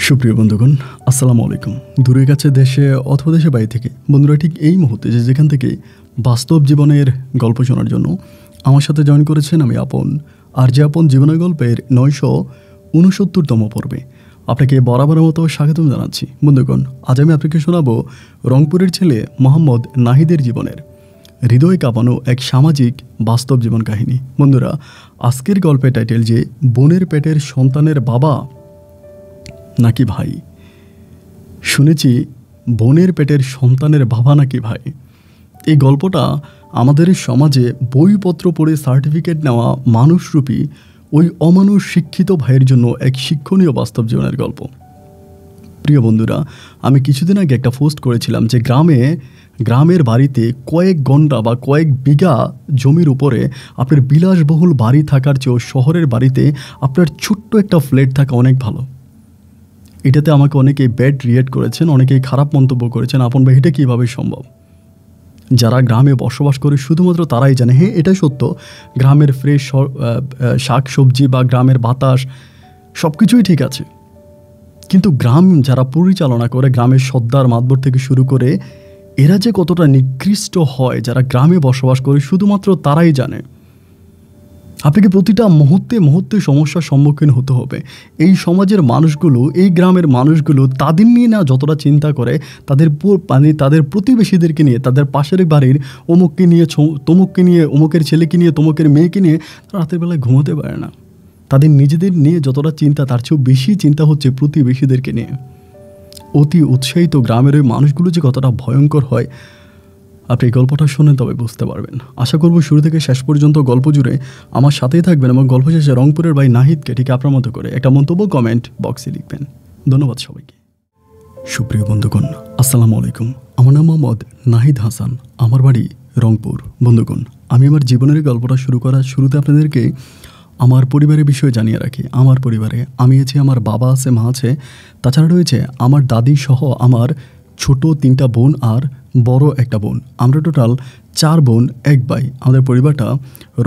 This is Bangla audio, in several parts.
সুপ্রিয় বন্ধুগণ, আসসালামু আলাইকুম। দূরে কাছে দেশে অথবা দেশে বাইরে থেকে বন্ধুরা ঠিক এই মুহূর্তে যেখান থেকে বাস্তব জীবনের গল্প শোনার জন্য আমার সাথে জয়েন করেছেন আমি আপন। আর যে আপন জীবনের গল্পের 969তম পর্বে আপনাকে বরাবরের মতো স্বাগতম জানাচ্ছি। বন্ধুগণ, আজ আমি আপনাকে শোনাবো রংপুরের ছেলে মোহাম্মদ নাহিদের জীবনের হৃদয় কাঁপানো এক সামাজিক বাস্তব জীবন কাহিনী। বন্ধুরা, আজকের গল্পের টাইটেল যে বোনের পেটের সন্তানের বাবা নাকি ভাই। শুনেছি বোনের পেটের সন্তানের বাবা নাকি ভাই। এই গল্পটা আমাদের সমাজে বইপত্র পড়ে সার্টিফিকেট নেওয়া মানুষরূপী ওই অমানুষ শিক্ষিত ভাইয়ের জন্য এক শিক্ষণীয় বাস্তব জীবনের গল্প। প্রিয় বন্ধুরা, আমি কিছুদিন আগে একটা পোস্ট করেছিলাম যে গ্রামের বাড়িতে কয়েক ঘন্টা বা কয়েক বিঘা জমির উপরে আপনার বিলাসবহুল বাড়ি থাকার চেয়েও শহরের বাড়িতে আপনার ছোট্ট একটা ফ্ল্যাট থাকা অনেক ভালো। এটাতে আমাকে অনেকেই ব্যাড রিয়েক্ট করেছেন, অনেকেই খারাপ মন্তব্য করেছেন। আপন ভাই, এটা কীভাবে সম্ভব? যারা গ্রামে বসবাস করে শুধুমাত্র তারাই জানে। হ্যাঁ, এটাই সত্য, গ্রামের ফ্রেশ শাক সবজি বা গ্রামের বাতাস সব কিছুই ঠিক আছে, কিন্তু গ্রাম যারা পরিচালনা করে, গ্রামের সর্দার মাতবর থেকে শুরু করে এরা যে কতটা নিকৃষ্ট হয়, যারা গ্রামে বসবাস করে শুধুমাত্র তারাই জানে। আপনাকে প্রতিটা মুহূর্তে সমস্যার সম্মুখীন হতে হবে। এই সমাজের মানুষগুলো, এই গ্রামের মানুষগুলো তাদের নিয়ে না যতটা চিন্তা করে, তাদের প্রতিবেশীদেরকে নিয়ে, তাদের পাশের বাড়ির অমুককে নিয়ে, তমুককে নিয়ে, অমুকের ছেলেকে নিয়ে, তমুকের মেয়েকে নিয়ে রাতের বেলায় ঘুমোতে পারে না। তাদের নিজেদের নিয়ে যতটা চিন্তা, তার চেয়েও বেশি চিন্তা হচ্ছে প্রতিবেশীদেরকে নিয়ে। অতি উৎসাহিত গ্রামের ওই মানুষগুলো যে কতটা ভয়ঙ্কর হয়, আপনি এই গল্পটা শুনে তবে বুঝতে পারবেন। আশা করব শুরু থেকে শেষ পর্যন্ত গল্প জুড়ে আমার সাথেই থাকবেন এবং গল্প শেষে রংপুরের ভাই নাহিদকে ঠিক আপনার মতো করে একটা মন্তব্য কমেন্ট বক্সে লিখবেন। ধন্যবাদ সবাইকে। সুপ্রিয় বন্ধুগণ, আসসালামু আলাইকুম। আমার নাম মোহাম্মদ নাহিদ হাসান, আমার বাড়ি রংপুর। বন্ধুগণ, আমি আমার জীবনের গল্পটা শুরু করার শুরুতে আপনাদেরকে আমার পরিবারের বিষয়ে জানিয়ে রাখি। আমার পরিবারে আমি আছি, আমার বাবা আছে, মা আছে, তাছাড়া রয়েছে আমার দাদি সহ আমার ছোট 3টা বোন আর বড় একটা বোন। আমরা টোটাল 4 বোন 1 ভাই। আমাদের পরিবারটা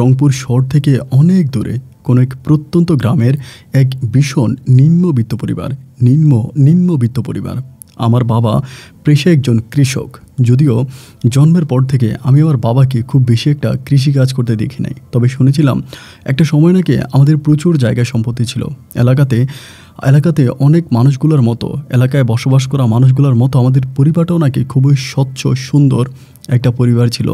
রংপুর শহর থেকে অনেক দূরে কোনো এক প্রত্যন্ত গ্রামের এক ভীষণ নিম্নবিত্ত পরিবার। আমার বাবা পেশায় একজন কৃষক, যদিও জন্মের পর থেকে আমি আমার বাবাকে খুব বেশি একটা কৃষিকাজ করতে দেখি নাই। তবে শুনেছিলাম একটা সময় নাকি আমাদের প্রচুর জায়গা সম্পত্তি ছিল। এলাকাতে অনেক মানুষগুলোর মতো, এলাকায় বসবাস করা মানুষগুলোর মতো আমাদের পরিবারটাও নাকি খুবই স্বচ্ছ সুন্দর একটা পরিবার ছিল।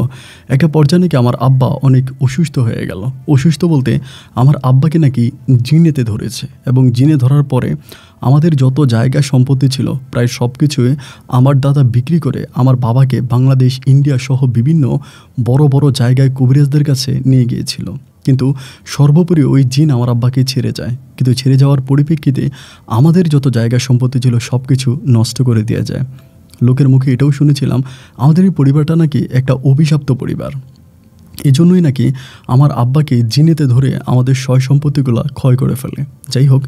একটা পর্যায়ে নাকি আমার আব্বা অনেক অসুস্থ হয়ে গেল। অসুস্থ বলতে আমার আব্বাকে নাকি জিনেতে ধরেছে, এবং জিনে ধরার পরে আমাদের যত জায়গা সম্পত্তি ছিল প্রায় সব কিছুই আমার দাদা বিক্রি করে আমার বাবাকে বাংলাদেশ, ইন্ডিয়া সহ বিভিন্ন বড় বড় জায়গায় কবিরাজদের কাছে নিয়ে গিয়েছিল। কিন্তু সর্বোপরি ওই জিন আমার আব্বাকে ছেড়ে যায়। কিন্তু ছেড়ে যাওয়ার পরিপ্রেক্ষিতে আমাদের যত জায়গা সম্পত্তি ছিল সব কিছু নষ্ট করে দেওয়া যায়। লোকের মুখে এটাও শুনেছিলাম আমাদের এই পরিবারটা নাকি একটা অভিশপ্ত পরিবার। এজন্যই নাকি আমার আব্বাকে জিনেতে ধরে আমাদের সয় সম্পত্তিগুলো ক্ষয় করে ফেলে। যাই হোক,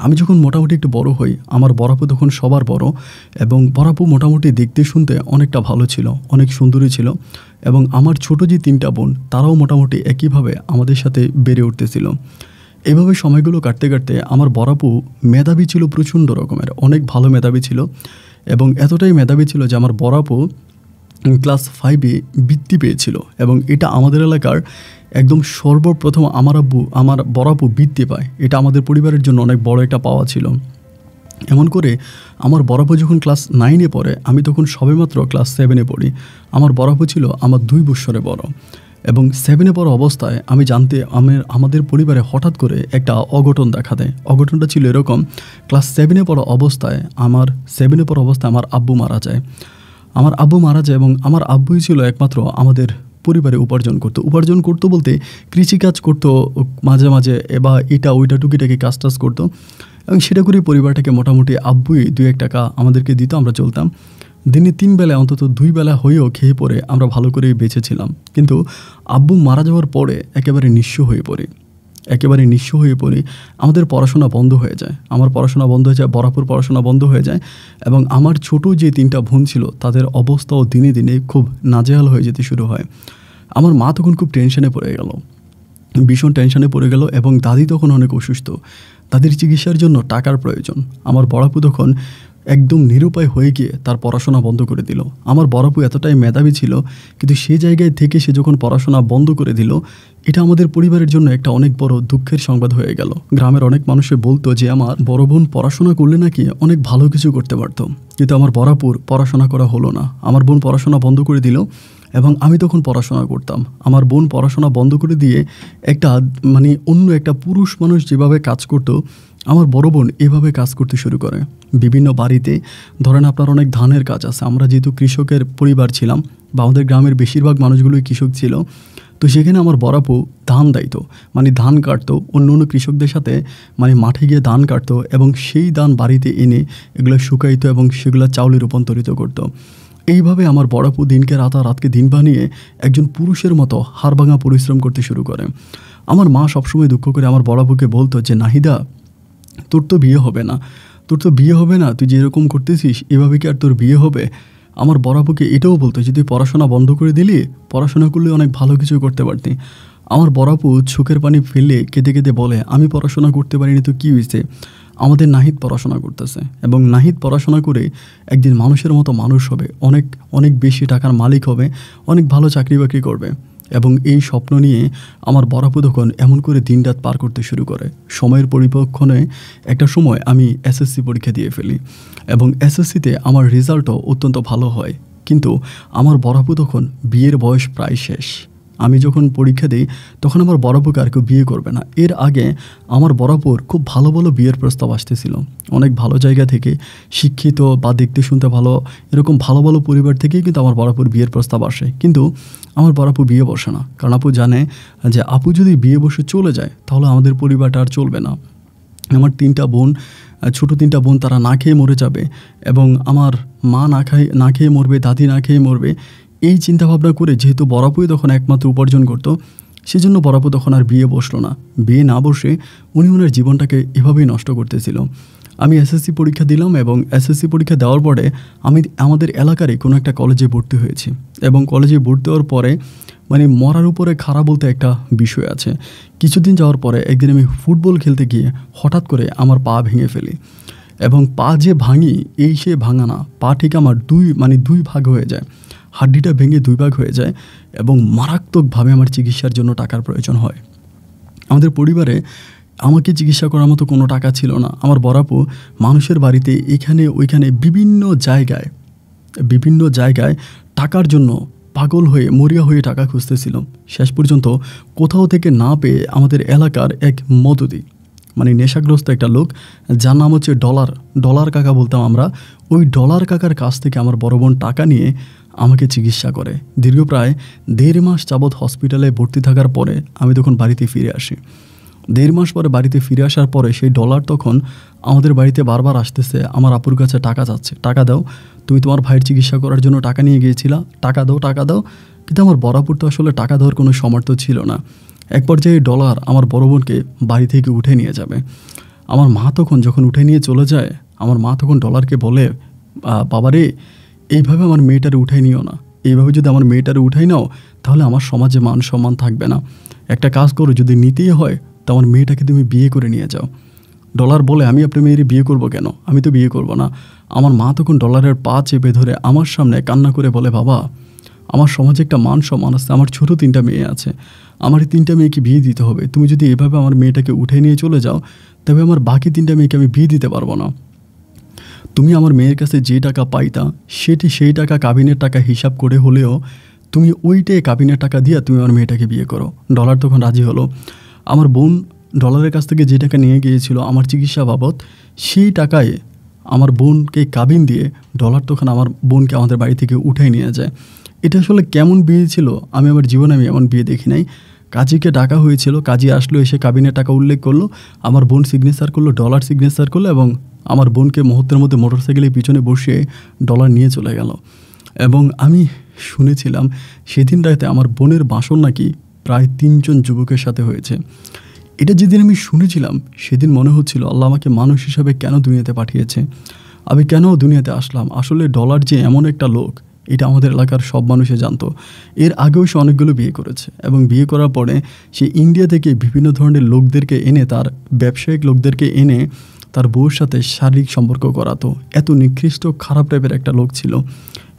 আমি যখন মোটামুটি একটু বড় হই, আমার বড়াপু তখন সবার বড়, এবং বড়াপু মোটামুটি দেখতে শুনতে অনেকটা ভালো ছিল, অনেক সুন্দরী ছিল, এবং আমার ছোট যে 3টা বোন তারাও মোটামুটি একইভাবে আমাদের সাথে বেড়ে উঠতেছিল। এভাবে সময়গুলো কাটতে কাটতে আমার বড়াপু মেধাবী ছিল, প্রচণ্ড রকমের অনেক ভালো মেধাবী ছিল, এবং এতটাই মেধাবী ছিল যে আমার বড়াপু ক্লাস 5-এ বৃত্তি পেয়েছিল। এবং এটা আমাদের এলাকার একদম সর্বপ্রথম আমার বড়াপু বৃত্তি পায়। এটা আমাদের পরিবারের জন্য অনেক বড় একটা পাওয়া ছিল। এমন করে আমার বড়াপু যখন ক্লাস 9-এ পড়ে, আমি তখন সবেমাত্র ক্লাস 7-এ পড়ি। আমার বড়াপু ছিল আমার 2 বছরে বড়, এবং 7-এ পড়া অবস্থায় আমাদের পরিবারে হঠাৎ করে একটা অঘটন দেখা দেয়। অঘটনটা ছিল এরকম: ক্লাস 7-এ পড়া অবস্থায় আমার আব্বু মারা যায়। এবং আমার আব্বুই ছিল একমাত্র আমাদের পরিবারে উপার্জন করতো বলতে কৃষিকাজ করতো মাঝে মাঝে, বা এটা ওইটা টুকিটাকি কাজ করতো, এবং সেটা করে পরিবারটাকে মোটামুটি আব্বুই 2-1 টাকা আমাদেরকে দিত, আমরা চলতাম। দিনে 3 বেলা অন্তত 2 বেলা হয়েও খেয়ে পরে আমরা ভালো করেই বেঁচেছিলাম। কিন্তু আব্বু মারা যাওয়ার পরে একেবারে নিঃস্ব হয়ে পড়ি। আমাদের পড়াশোনা বন্ধ হয়ে যায়, বরাবর পড়াশোনা বন্ধ হয়ে যায়, এবং আমার ছোট যে 3টা বোন ছিল তাদের অবস্থাও দিনে দিনে খুব নাজেহাল হয়ে যেতে শুরু হয়। আমার মা তখন খুব ভীষণ টেনশনে পড়ে গেল, এবং দাদি তখন অনেক অসুস্থ। তাদের চিকিৎসার জন্য টাকার প্রয়োজন। আমার বড় আপু তখন একদম নিরুপায় হয়ে গিয়ে তার পড়াশোনা বন্ধ করে দিল। আমার বড় আপু এতটাই মেধাবী ছিল, কিন্তু সে জায়গায় থেকে সে যখন পড়াশোনা বন্ধ করে দিল, এটা আমাদের পরিবারের জন্য একটা অনেক বড় দুঃখের সংবাদ হয়ে গেল। গ্রামের অনেক মানুষে বলতো যে আমার বড় বোন পড়াশোনা করলে নাকি অনেক ভালো কিছু করতে পারত, কিন্তু আমার বড় আপুর পড়াশোনা করা হলো না। আমার বোন পড়াশোনা বন্ধ করে দিল এবং আমি তখন পড়াশোনা করতাম। আমার বোন পড়াশোনা বন্ধ করে দিয়ে একটা অন্য একটা পুরুষ মানুষ যেভাবে কাজ করতো, আমার বড় বোন এভাবে কাজ করতে শুরু করে। বিভিন্ন বাড়িতে ধরেন আপনার অনেক ধানের কাজ আছে, আমরা যেহেতু কৃষকের পরিবার ছিলাম বা আমাদের গ্রামের বেশিরভাগ মানুষগুলোই কৃষক ছিল, তো সেখানে আমার বড় আপু ধান দাইতো, ধান কাটতো, অন্য অন্য কৃষকদের সাথে মাঠে গিয়ে ধান কাটতো এবং সেই ধান বাড়িতে এনে এগুলো শুকাইতো এবং সেগুলো চাউলে রূপান্তরিত করতো। এইভাবে আমার বড় আপু দিনকে রাত আর রাতকে দিন বানিয়ে একজন পুরুষের মতো হাড়ভাঙা পরিশ্রম করতে শুরু করে। আমার মা সবসময় দুঃখ করে আমার বড় আপুকে বলতো যে নাহিদা, তোর তো বিয়ে হবে না, তুই যে এরকম করতেছিস এভাবে কি আর তোর বিয়ে হবে? আমার বড় আপুকে এটাও বলতো যে তুই পড়াশোনা বন্ধ করে দিলি, পড়াশোনা করলে অনেক ভালো কিছু করতে পারতি। আমার বড় আপু চোখের পানি ফেলে কেঁদে কেঁদে বলে, আমি পড়াশোনা করতে পারিনি তো কী হয়েছে, আমাদের নাহিদ পড়াশোনা করতেছে এবং নাহিদ পড়াশোনা করে একদিন মানুষের মতো মানুষ হবে, অনেক অনেক বেশি টাকার মালিক হবে, অনেক ভালো চাকরি বাকরি করবে। এবং এই স্বপ্ন নিয়ে আমার বড় আপু তখন এমন করে দিনরাত পার করতে শুরু করে। সময়ের পরিবর্তনে একটা সময় আমি এসএসসি পরীক্ষা দিয়ে ফেলি এবং এসএসসিতে আমার রেজাল্টও অত্যন্ত ভালো হয়, কিন্তু আমার বড় আপু তখন বিয়ের বয়স প্রায় শেষ। আমি যখন পরীক্ষা দিই তখন আমার বড় আপুকে আর কেউ বিয়ে করবে না। এর আগে আমার বড় আপুর খুব ভালো ভালো বিয়ের প্রস্তাব আসতেছিল, অনেক ভালো জায়গা থেকে, শিক্ষিত বা দেখতে শুনতে ভালো, এরকম ভালো ভালো পরিবার থেকেই কিন্তু আমার বড় আপুর বিয়ের প্রস্তাব আসে, কিন্তু আমার বড় আপু বিয়ে বসে না। কারণ আপু জানে যে আপু যদি বিয়ে বসে চলে যায় তাহলে আমাদের পরিবারটা আর চলবে না। আমার ছোট তিনটা বোন তারা না খেয়ে মরে যাবে এবং আমার মা না খেয়ে মরবে, দাদি না খেয়ে মরবে। এই চিন্তাভাবনা করে যেহেতু বড় আপুই তখন একমাত্র উপার্জন করতো, সেজন্য বড় আপু তখন আর বিয়ে বসলো না। বিয়ে না বসে উনি ওনার জীবনটাকে এভাবেই নষ্ট করতেছিল। আমি এসএসসি পরীক্ষা দিলাম এবং এসএসসি পরীক্ষা দেওয়ার পরে আমি আমাদের এলাকারই কোনো একটা কলেজে ভর্তি হয়েছি এবং কলেজে ভর্তি হওয়ার পরে মরার উপরে খাড়া বলতে একটা বিষয় আছে। কিছুদিন যাওয়ার পরে একদিন আমি ফুটবল খেলতে গিয়ে হঠাৎ করে আমার পা ভেঙে ফেলি এবং পা যে ভাঙি এই সে ভাঙা না, পা ঠিক আমার দুই ভাগ হয়ে যায়, হাড্ডিটা ভেঙে দুই ভাগ হয়ে যায় এবং মারাত্মকভাবে আমার চিকিৎসার জন্য টাকার প্রয়োজন হয়। আমাদের পরিবারে আমাকে চিকিৎসা করার মতো কোনো টাকা ছিল না। আমার বড় আপু মানুষের বাড়িতে এখানে ওইখানে বিভিন্ন জায়গায় টাকার জন্য পাগল হয়ে মরিয়া হয়ে টাকা খুঁজতেছিল। শেষ পর্যন্ত কোথাও থেকে না পেয়ে আমাদের এলাকার এক মদতি নেশাগ্রস্ত একটা লোক, যার নাম হচ্ছে ডলার কাকা বলতাম আমরা, ওই ডলার কাকার কাছ থেকে আমার বড় বোন টাকা নিয়ে আমাকে চিকিৎসা করে। দীর্ঘ প্রায় 1.5 মাস যাবৎ হসপিটালে ভর্তি থাকার পরে আমি তখন বাড়িতে ফিরে আসি। 1.5 মাস পরে বাড়িতে ফিরে আসার পরে সেই ডলার তখন আমাদের বাড়িতে বারবার আসতেছে, আমার আপুর কাছে টাকা চাচ্ছে, টাকা দাও, তুমি তোমার ভাইয়ের চিকিৎসা করার জন্য টাকা নিয়ে গিয়েছিলা, টাকা দাও। কিন্তু আমার বড় আপুর তো আসলে টাকা দেওয়ার কোনো সামর্থ্য ছিল না। এক পর্যায়ে ডলার আমার বড় বোনকে বাড়ি থেকে উঠে নিয়ে যাবে। আমার মা তখন যখন উঠে নিয়ে চলে যায়, আমার মা তখন ডলারকে বলে, বাবারে, এইভাবে আমার মেয়েটারে উঠাই নিও না, এইভাবে যদি আমার মেয়েটারে উঠাই নাও তাহলে আমার সমাজে মান সম্মান থাকবে না। একটা কাজ করো, যদি নিতেই হয় তো আমার মেয়েটাকে তুমি বিয়ে করে নিয়ে যাও। ডলার বলে, আমি আপনার মেয়ের বিয়ে করব কেন, আমি তো বিয়ে করব না। আমার মা তখন ডলারের পা চেপে ধরে আমার সামনে কান্না করে বলে, বাবা, আমার সমাজে একটা মান সম্মান আছে, আমার ছোট 3টা মেয়ে আছে, আমার এই 3টা মেয়েকে বিয়ে দিতে হবে। তুমি যদি এভাবে আমার মেয়েটাকে উঠে নিয়ে চলে যাও তবে আমার বাকি 3টা মেয়েকে আমি বিয়ে দিতে পারবো না। তুমি আমার মেয়ের কাছে যে টাকা পাইতা সেই টাকা কাবিনের টাকা হিসাব করে হলেও তুমি ওইটাই কাবিনের টাকা দিয়ে তুমি আমার মেয়েটাকে বিয়ে করো। ডলার তখন রাজি হলো। আমার বোন ডলারের কাছ থেকে যে টাকা নিয়ে গিয়েছিল আমার চিকিৎসা বাবদ, সেই টাকায় আমার বোনকে কাবিন দিয়ে ডলার তখন আমার বোনকে আমাদের বাড়ি থেকে উঠাই নিয়ে যায়। এটা আসলে কেমন বিয়ে ছিল আমি আমার জীবনে আমি এমন বিয়ে দেখি নাই। কাজীকে ডাকা হয়েছিল, কাজী আসলো, এসে কাবিনের টাকা উল্লেখ করলো, আমার বোন সিগনেচার করলো, ডলার সিগনেচার করলো এবং আমার বোনকে মুহূর্তের মধ্যে মোটরসাইকেলের পিছনে বসিয়ে ডলার নিয়ে চলে গেল। এবং আমি শুনেছিলাম সেদিন রাতে আমার বোনের বাসর নাকি প্রায় 3 জন যুবকের সাথে হয়েছে। এটা যেদিন আমি শুনেছিলাম সেদিন মনে হচ্ছিল আল্লাহ আমাকে মানুষ হিসাবে কেন দুনিয়াতে পাঠিয়েছে, আমি কেন দুনিয়াতে আসলাম। আসলে ডলার যে এমন একটা লোক, এটা আমাদের এলাকার সব মানুষই জানতো। এর আগেও সে অনেকগুলো বিয়ে করেছে এবং বিয়ে করার পরে সে ইন্ডিয়া থেকে বিভিন্ন ধরনের লোকদেরকে এনে, তার ব্যবসায়িক লোকদেরকে এনে তার বউর সাথে শারীরিক সম্পর্ক করাতো। এত নিকৃষ্ট খারাপ টাইপের একটা লোক ছিল।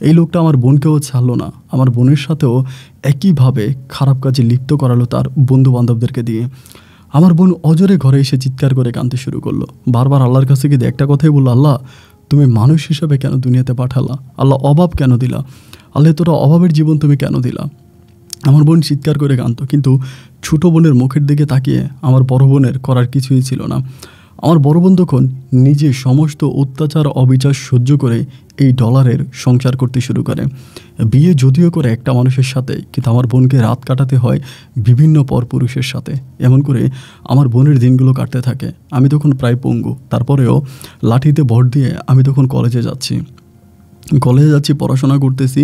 এই লোকটা আমার বোনকেও ছাড়লো না, আমার বোনের সাথেও একইভাবে খারাপ কাজে লিপ্ত করালো তার বন্ধু বান্ধবদেরকে দিয়ে। আমার বোন অজরে ঘরে এসে চিৎকার করে কাঁদতে শুরু করলো। বারবার আল্লাহর কাছে গিয়ে একটা কথাই বললো, আল্লাহ তুমি মানুষ হিসাবে কেন দুনিয়াতে পাঠালা? আল্লাহ অভাব কেন দিলা? আল্লাহ তোরা অভাবের জীবন তুমি কেন দিলা? আমার বোন চিৎকার করে কাঁদতো, কিন্তু ছোটো বোনের মুখের দিকে তাকিয়ে আমার বড় বোনের করার কিছুই ছিল না। আমার বড় বোন তখন নিজে সমস্ত অত্যাচার অবিচার সহ্য করে এই ডলারের সংসার করতে শুরু করে। বিয়ে যদিও করে একটা মানুষের সাথে, কিন্তু আমার বোনকে রাত কাটাতে হয় বিভিন্ন পরপুরুষের সাথে। এমন করে আমার বোনের দিনগুলো কাটতে থাকে। আমি তখন প্রায় পঙ্গু, তারপরেও লাঠিতে ভর দিয়ে আমি তখন কলেজে যাচ্ছি, পড়াশোনা করতেছি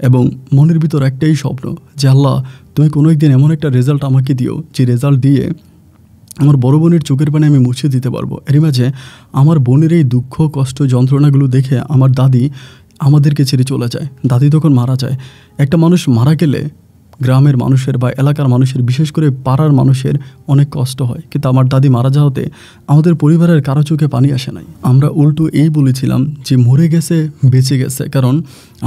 এবং মনের ভিতর একটাই স্বপ্ন যে আল্লাহ তুমি কোনো একদিন এমন একটা রেজাল্ট আমাকে দিও যে রেজাল্ট দিয়ে আমার বড় বোনের চোখের পানি আমি মুছে দিতে পারবো। এরই মাঝে আমার বোনের এই দুঃখ কষ্ট যন্ত্রণাগুলো দেখে আমার দাদি আমাদেরকে ছেড়ে চলে যায়। দাদি তখন মারা যায়। একটা মানুষ মারা গেলে গ্রামের মানুষের বা এলাকার মানুষের, বিশেষ করে পাড়ার মানুষের অনেক কষ্ট হয়, কিন্তু আমার দাদি মারা যাওয়াতে আমাদের পরিবারের কারো চোখে পানি আসে নাই। আমরা উল্টো এই বলেছিলাম যে মরে গেছে বেঁচে গেছে, কারণ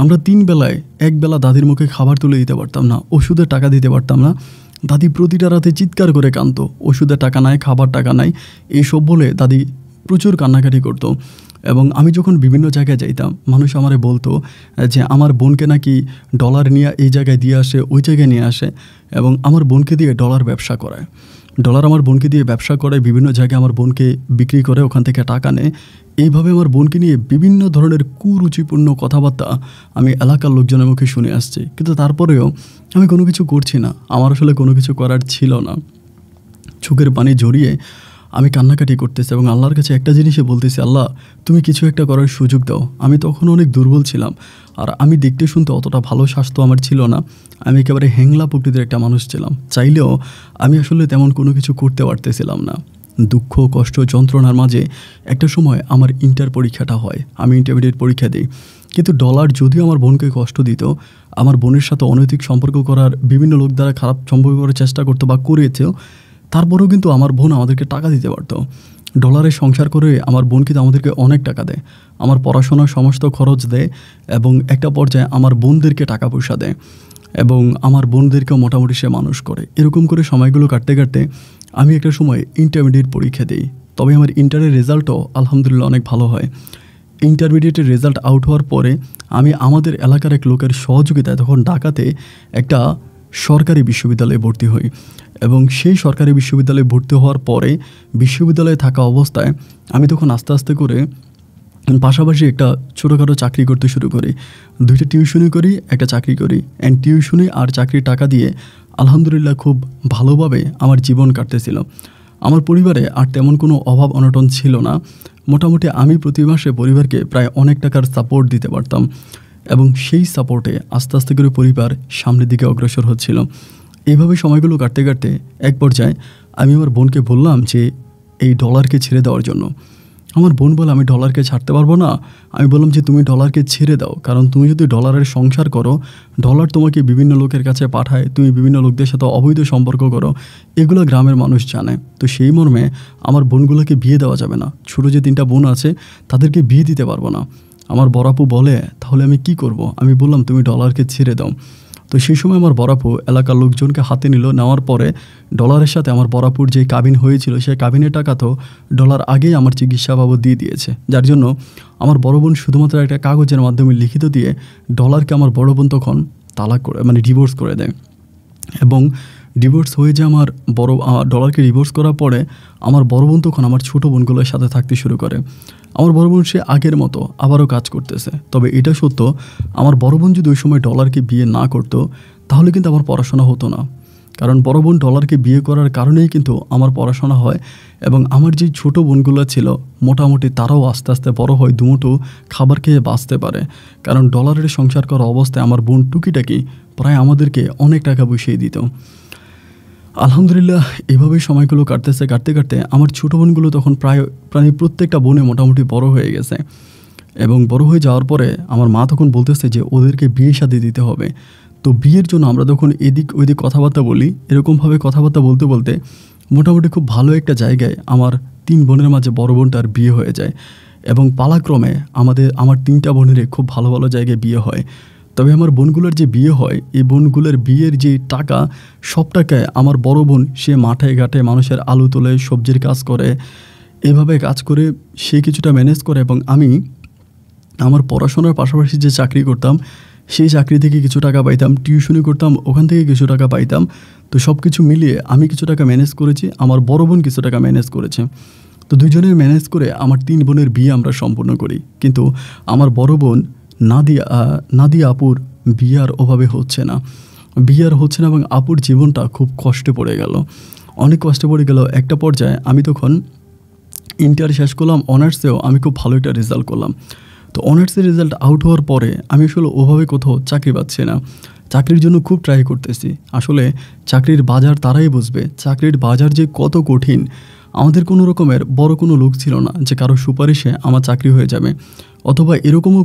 আমরা 3 বেলায় 1 বেলা দাদির মুখে খাবার তুলে দিতে পারতাম না, ওষুধের টাকা দিতে পারতাম না। দাদি প্রতিটা রাতে চিৎকার করে কাঁদতো, ওষুধের টাকা নাই, খাবার টাকা নাই, এইসব বলে দাদি প্রচুর কান্নাকাটি করতো। এবং আমি যখন বিভিন্ন জায়গায় যাইতাম, মানুষ আমারে বলতো যে আমার বোনকে নাকি ডলার নিয়ে এই জায়গায় দিয়ে আসে, ওই জায়গায় নিয়ে আসে, এবং আমার বোনকে দিয়ে ডলার ব্যবসা করায়। ডলার আমার বোনকে দিয়ে ব্যবসা করে, বিভিন্ন জায়গায় আমার বোনকে বিক্রি করে, ওখান থেকে টাকা নেয়। এইভাবে আমার বোনকে নিয়ে বিভিন্ন ধরনের কুরুচিপূর্ণ কথাবার্তা আমি এলাকার লোকজনের মুখে শুনে আসছি, কিন্তু তারপরেও আমি কোনো কিছু করছি না। আমার আসলে কোনো কিছু করার ছিল না। চোখের পানি জড়িয়ে আমি কান্নাকাটি করতেছি এবং আল্লাহর কাছে একটা জিনিসই বলতেছি, আল্লাহ তুমি কিছু একটা করার সুযোগ দাও। আমি তখন অনেক দুর্বল ছিলাম, আর আমি দেখতে শুনতে অতটা ভালো স্বাস্থ্য আমার ছিল না। আমি একেবারে হ্যাংলা প্রকৃতির একটা মানুষ ছিলাম। চাইলেও আমি আসলে তেমন কোনো কিছু করতে পারতেছিলাম না। দুঃখ কষ্ট যন্ত্রণার মাঝে একটা সময় আমার ইন্টার পরীক্ষাটা হয়। আমি ইন্টারমিডিয়েট পরীক্ষা দিই, কিন্তু ডলার যদিও আমার বোনকে কষ্ট দিত, আমার বোনের সাথে অনৈতিক সম্পর্ক করার, বিভিন্ন লোক দ্বারা খারাপ সম্পর্ক করার চেষ্টা করতো বা করেছেও, তারপরেও কিন্তু আমার বোন আমাদেরকে টাকা দিতে পারতো। ডলারে সংসার করে আমার বোন কিন্তু আমাদেরকে অনেক টাকা দেয়, আমার পড়াশোনার সমস্ত খরচ দেয়, এবং একটা পর্যায়ে আমার বোনদেরকে টাকা পয়সা দেয়, এবং আমার বোনদেরকেও মোটামুটি সে মানুষ করে। এরকম করে সময়গুলো কাটতে কাটতে আমি একটা সময় ইন্টারমিডিয়েট পরীক্ষা দিই। তবে আমার ইন্টারের রেজাল্টও আলহামদুলিল্লাহ অনেক ভালো হয়। ইন্টারমিডিয়েটের রেজাল্ট আউট হওয়ার পরে আমি আমাদের এলাকার এক লোকের সহযোগিতায় তখন ঢাকাতে একটা সরকারি বিশ্ববিদ্যালয়ে ভর্তি হই, এবং সেই সরকারি বিশ্ববিদ্যালয়ে ভর্তি হওয়ার পরে বিশ্ববিদ্যালয়ে থাকা অবস্থায় আমি তখন আস্তে আস্তে করে পাশাপাশি একটা ছোটোখাটো চাকরি করতে শুরু করি। 2টা টিউশনি করি, একটা চাকরি করি, অ্যান্ড টিউশনি আর চাকরির টাকা দিয়ে আলহামদুলিল্লাহ খুব ভালোভাবে আমার জীবন কাটতেছিল। আমার পরিবারে আর তেমন কোনো অভাব অনটন ছিল না। মোটামুটি আমি প্রতি মাসে পরিবারকে প্রায় অনেক টাকার সাপোর্ট দিতে পারতাম, এবং সেই সাপোর্টে আস্তে আস্তে করে পরিবার সামনের দিকে অগ্রসর হচ্ছিল। এইভাবে সময়গুলো কাটতে কাটতে এক পর্যায়ে আমি আমার বোনকে বললাম যে এই ডলারকে ছেড়ে দেওয়ার জন্য। আমার বোন বলে আমি ডলারকে ছাড়তে পারবো না। আমি বললাম যে তুমি ডলারকে ছেড়ে দাও, কারণ তুমি যদি ডলারের সংসার করো, ডলার তোমাকে বিভিন্ন লোকের কাছে পাঠায়, তুমি বিভিন্ন লোকদের সাথে অবৈধ সম্পর্ক করো, এগুলো গ্রামের মানুষ জানে। তো সেই মর্মে আমার বোনগুলোকে বিয়ে দেওয়া যাবে না। ছোটো যে 3টা বোন আছে তাদেরকে বিয়ে দিতে পারবো না। আমার বড়াপু বলে তাহলে আমি কি করব? আমি বললাম তুমি ডলারকে ছেড়ে দাও। তো সেই সময় আমার বড়াপু এলাকার লোকজনকে হাতে নিল, নেওয়ার পরে ডলারের সাথে আমার বড়াপুর যে কাবিন হয়েছিল সেই কাবিনের টাকা তো ডলার আগেই আমার চিকিৎসা বাবদ দিয়ে দিয়েছে, যার জন্য আমার বড় বোন শুধুমাত্র একটা কাগজের মাধ্যমে লিখিত দিয়ে ডলারকে আমার বড় বোন তখন তালাক করে, মানে ডিভোর্স করে দেয়। এবং ডিভোর্স হয়ে যায় আমার ডলারকে ডিভোর্স করার পরে আমার বড় বোন তখন আমার ছোটো বোনগুলোর সাথে থাকতে শুরু করে। আমার বড় বোন সে আগের মতো আবারও কাজ করতেছে। তবে এটা সত্য, আমার বড় বোন যদি ওই সময় ডলারকে বিয়ে না করতো তাহলে কিন্তু আমার পড়াশোনা হতো না। কারণ বড় বোন ডলারকে বিয়ে করার কারণেই কিন্তু আমার পড়াশোনা হয়, এবং আমার যে ছোটো বোনগুলো ছিল মোটামুটি তারাও আস্তে আস্তে বড় হয়, দুমুঠো খাবার খেয়ে বাঁচতে পারে। কারণ ডলারের সংসার করা অবস্থায় আমার বোন টুকিটাকি প্রায় আমাদেরকে অনেক টাকা বসিয়ে দিত। আলহামদুলিল্লাহ এভাবেই সময়গুলো কাটতে কাটতে আমার ছোটো বোনগুলো তখন প্রায় প্রত্যেকটা বোনে মোটামুটি বড় হয়ে গেছে। এবং বড় হয়ে যাওয়ার পরে আমার মা তখন বলতেছে যে ওদেরকে বিয়ে শাদী দিতে হবে। তো বিয়ের জন্য আমরা তখন এদিক ওইদিক কথাবার্তা বলি, এরকমভাবে কথাবার্তা বলতে বলতে মোটামুটি খুব ভালো একটা জায়গায় আমার 3 বোনের মাঝে বড় বোনটার বিয়ে হয়ে যায় এবং পালাক্রমে আমার 3টা বোনেরই খুব ভালো ভালো জায়গায় বিয়ে হয়। তবে আমার বোনগুলোর যে বিয়ে হয়, এই বোনগুলোর বিয়ের যে টাকা, সব টাকায় আমার বড় বোন সে মাঠে ঘাটে মানুষের আলু তোলে, সবজির কাজ করে, এভাবে কাজ করে সে কিছুটা ম্যানেজ করে এবং আমি আমার পড়াশোনার পাশাপাশি যে চাকরি করতাম সেই চাকরি থেকে কিছু টাকা পাইতাম, টিউশনি করতাম ওখান থেকে কিছু টাকা পাইতাম। তো সব কিছু মিলিয়ে আমি কিছু টাকা ম্যানেজ করেছি, আমার বড় বোন কিছু টাকা ম্যানেজ করেছে। তো দুজনের ম্যানেজ করে আমার 3 বোনের বিয়ে আমরা সম্পূর্ণ করি। কিন্তু আমার বড় বোন নাদিয়া আপুর বিয়ার অভাবে হচ্ছে না এবং আপুর জীবনটা খুব কষ্টে পড়ে গেল, অনেক কষ্টে পড়ে গেল। একটা পর্যায়ে আমি তখন ইন্টার শেষ করলাম, অনার্সেও আমি খুব ভালো একটা রেজাল্ট করলাম। তো অনার্সের রেজাল্ট আউট হওয়ার পরে আমি আসলে ওভাবে কোথাও চাকরি পাচ্ছি না, চাকরির জন্য খুব ট্রাই করতেছি। আসলে চাকরির বাজার তারাই বুঝবে, চাকরির বাজার যে কত কঠিন। আমাদের কোনো রকমের বড় কোনো লোক ছিল না যে কারো সুপারিশে আমার চাকরি হয়ে যাবে, অথবা এরকমও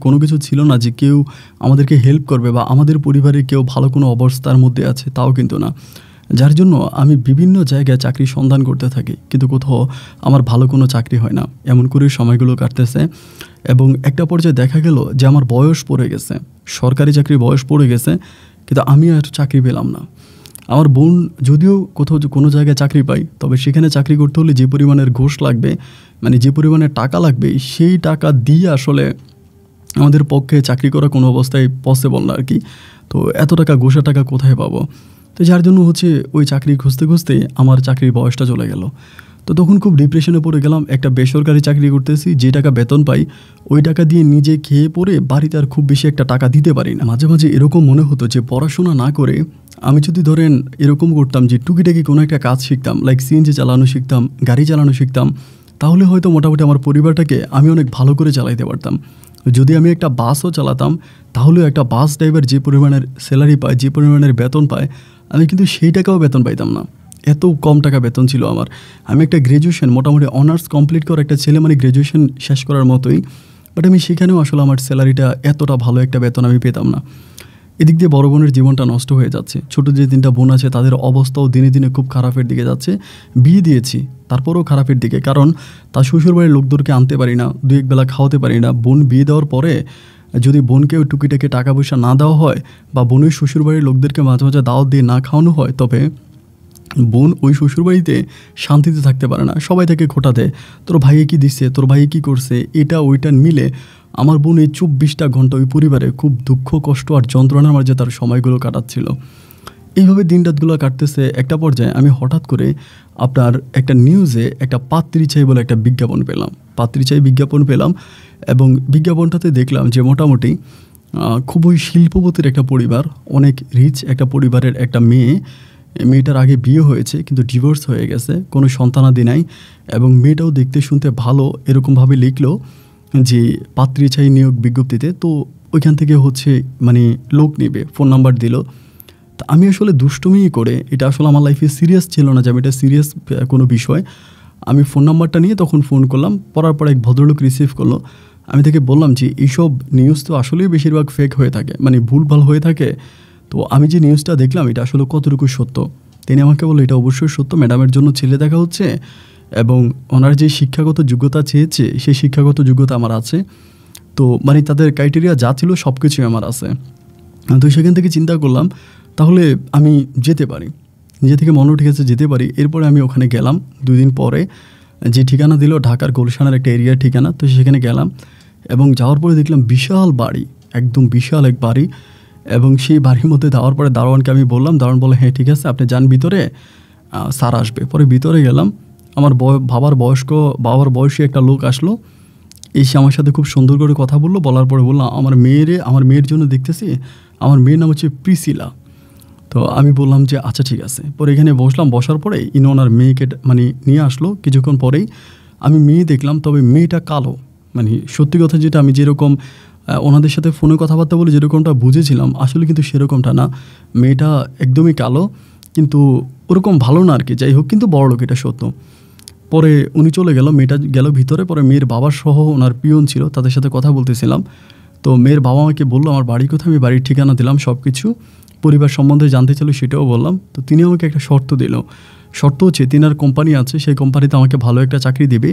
কোনো কিছু ছিল না যে কেউ আমাদেরকে হেল্প করবে বা আমাদের পরিবারের কেউ ভালো কোনো অবস্থার মধ্যে আছে, তাও কিন্তু না। যার জন্য আমি বিভিন্ন জায়গায় চাকরির সন্ধান করতে থাকি, কিন্তু কোথাও আমার ভালো কোনো চাকরি হয় না। এমন করে সময়গুলো কাটতেছে এবং একটা পর্যায়ে দেখা গেল যে আমার বয়স পড়ে গেছে, সরকারি চাকরির বয়স পড়ে গেছে, কিন্তু আমি আর চাকরি পেলাম না। আমার বোন যদিও কোথাও কোনো জায়গায় চাকরি পাই, তবে সেখানে চাকরি করতে হলে যে পরিমাণের ঘুষ লাগবে, মানে যে পরিমাণের টাকা লাগবে, সেই টাকা দিয়ে আসলে আমাদের পক্ষে চাকরি করা কোনো অবস্থায় পসিবল না আর কি। তো এত টাকা ঘুষের টাকা কোথায় পাবো? তো যার জন্য ওই চাকরি খুঁজতে খুঁজতে আমার চাকরির বয়সটা চলে গেল। তো তখন খুব ডিপ্রেশনে পড়ে গেলাম। একটা বেসরকারি চাকরি করতেছি, যে টাকা বেতন পাই ওই টাকা দিয়ে নিজে খেয়ে পরে বাড়িতে আর খুব বেশি একটা টাকা দিতে পারি না। মাঝে মাঝে এরকম মনে হতো যে পড়াশোনা না করে আমি যদি ধরেন এরকম করতাম যে টুকিটাকি কোনো একটা কাজ শিখতাম, লাইক সিএনজি চালানো শিখতাম, গাড়ি চালানো শিখতাম, তাহলে হয়তো মোটামুটি আমার পরিবারটাকে আমি অনেক ভালো করে চালাইতে পারতাম। যদি আমি একটা বাসও চালাতাম, তাহলেও একটা বাস ড্রাইভার যে পরিমাণের স্যালারি পায়, যে পরিমাণের বেতন পায়, আমি কিন্তু সেই টাকাও বেতন পাইতাম না। এত কম টাকা বেতন ছিল আমার। আমি একটা গ্র্যাজুয়েশন, মোটামুটি অনার্স কমপ্লিট করা একটা ছেলে, মানে গ্র্যাজুয়েশন শেষ করার মতোই, বাট আমি সেখানেও আসলে আমার স্যালারিটা এতটা ভালো একটা বেতন আমি পেতাম না। এদিক দিয়ে বড় বোনের জীবনটা নষ্ট হয়ে যাচ্ছে। ছোটো যে 3টা বোন আছে তাদের অবস্থাও দিনে দিনে খুব খারাপের দিকে যাচ্ছে। বিয়ে দিয়েছি তারপরেও খারাপের দিকে, কারণ তার শ্বশুরবাড়ির লোকদেরকে আনতে পারি না, 2-1 বেলা খাওয়াতে পারি না। বোন বিয়ে দেওয়ার পরে যদি বোনকেও টুকিটাকি টাকা পয়সা না দেওয়া হয় বা বোনের শ্বশুরবাড়ির লোকদেরকে মাঝে মাঝে দাওয়াত দিয়ে না খাওয়ানো হয়, তবে বোন ওই শ্বশুরবাড়িতে শান্তিতে থাকতে পারে না। সবাই থেকে খোঁটা দেয়, তোর ভাইয়ে কী দিচ্ছে, তোর ভাইয়ে কী করছে, এটা ওইটা মিলে আমার বোন এই 24টা ঘন্টা ওই পরিবারে খুব দুঃখ, কষ্ট আর যন্ত্রণার মাঝে তার সময়গুলো কাটাচ্ছিল। এইভাবে দিন রাতগুলো কাটতেছে। একটা পর্যায়ে আমি হঠাৎ করে আপনার একটা নিউজে একটা পাত্রী চাই বলে একটা বিজ্ঞাপন পেলাম এবং বিজ্ঞাপনটাতে দেখলাম যে মোটামুটি খুবই শিল্পপতির একটা পরিবার, অনেক রিচ একটা পরিবারের একটা মেয়েটার আগে বিয়ে হয়েছে কিন্তু ডিভোর্স হয়ে গেছে, কোনো সন্তানাদি নাই এবং মেয়েটাও দেখতে শুনতে ভালো। এরকমভাবে লিখলো যে পাত্রী চাই নিয়োগ বিজ্ঞপ্তিতে। তো ওইখান থেকে মানে লোক নেবে, ফোন নাম্বার দিল। তা আমি আসলে দুষ্টুমি করে, এটা আসলে আমার লাইফে সিরিয়াস ছিল না যে আমি এটা সিরিয়াস কোনো বিষয়, আমি ফোন নাম্বারটা নিয়ে তখন ফোন করলাম। পড়ার পর এক ভদ্রলোক রিসিভ করলো। আমি তাকে বললাম যে এইসব নিউজ তো আসলেই বেশিরভাগ ফেক হয়ে থাকে, মানে ভুলভাল হয়ে থাকে। তো আমি যে নিউজটা দেখলাম এটা আসলে কতটুকু সত্য? তিনি আমাকে বললো এটা অবশ্যই সত্য, ম্যাডামের জন্য ছেলে দেখা হচ্ছে এবং ওনার যে শিক্ষাগত যোগ্যতা চেয়েছে সেই শিক্ষাগত যোগ্যতা আমার আছে। তো মানে তাদের ক্রাইটেরিয়া যা ছিল সব কিছুই আমার আছে। তো সেখান থেকে চিন্তা করলাম তাহলে আমি যেতে পারি, নিজে থেকে মনে উঠে গেছে যেতে পারি। এরপরে আমি ওখানে গেলাম। 2 দিন পরে যে ঠিকানা দিল ঢাকার গুলশানের একটা এরিয়ার ঠিকানা, তো সেখানে গেলাম এবং যাওয়ার পরে দেখলাম বিশাল বাড়ি, একদম বিশাল এক বাড়ি। এবং সেই বাড়ির মধ্যে যাওয়ার পরে দারোয়ানকে আমি বললাম, দারোয়ান বলে হ্যাঁ ঠিক আছে আপনি যান ভিতরে, স্যার আসবে। পরে ভিতরে গেলাম, আমার বাবার বয়সী একটা লোক আসলো, এসে আমার সাথে খুব সুন্দর করে কথা বললো। বলার পরে বললাম আমার মেয়ের জন্য দেখতেছি, আমার মেয়ের নাম হচ্ছে প্রিসিলা। তো আমি বললাম যে আচ্ছা ঠিক আছে। পরে এখানে বসলাম, বসার পরে ওনার মেয়েকে মানে নিয়ে আসলো। কিছুক্ষণ পরেই আমি মেয়ে দেখলাম, তবে মেয়েটা কালো। মানে সত্যি কথা যেটা, আমি যেরকম ওনাদের সাথে ফোনে কথাবার্তা বলে যেরকমটা বুঝেছিলাম আসলে কিন্তু সেরকমটা না। মেয়েটা একদমই কালো, কিন্তু ওরকম ভালো না আর কি। যাই হোক, কিন্তু বড় লোক, এটা সত্য। পরে উনি চলে গেল, মেয়েটা গেল ভিতরে। পরে মেয়ের বাবা সহ ওনার পিয়ন ছিল, তাদের সাথে কথা বলতেছিলাম। তো মেয়ের বাবা আমাকে বললো আমার বাড়ি কোথায়, আমি বাড়ির ঠিকানা দিলাম, সব কিছু পরিবার সম্বন্ধে জানতে চাইলো, সেটাও বললাম। তো তিনি আমাকে একটা শর্ত দিল। শর্ত হচ্ছে তিনার কোম্পানি আছে, সেই কোম্পানিতে আমাকে ভালো একটা চাকরি দেবে,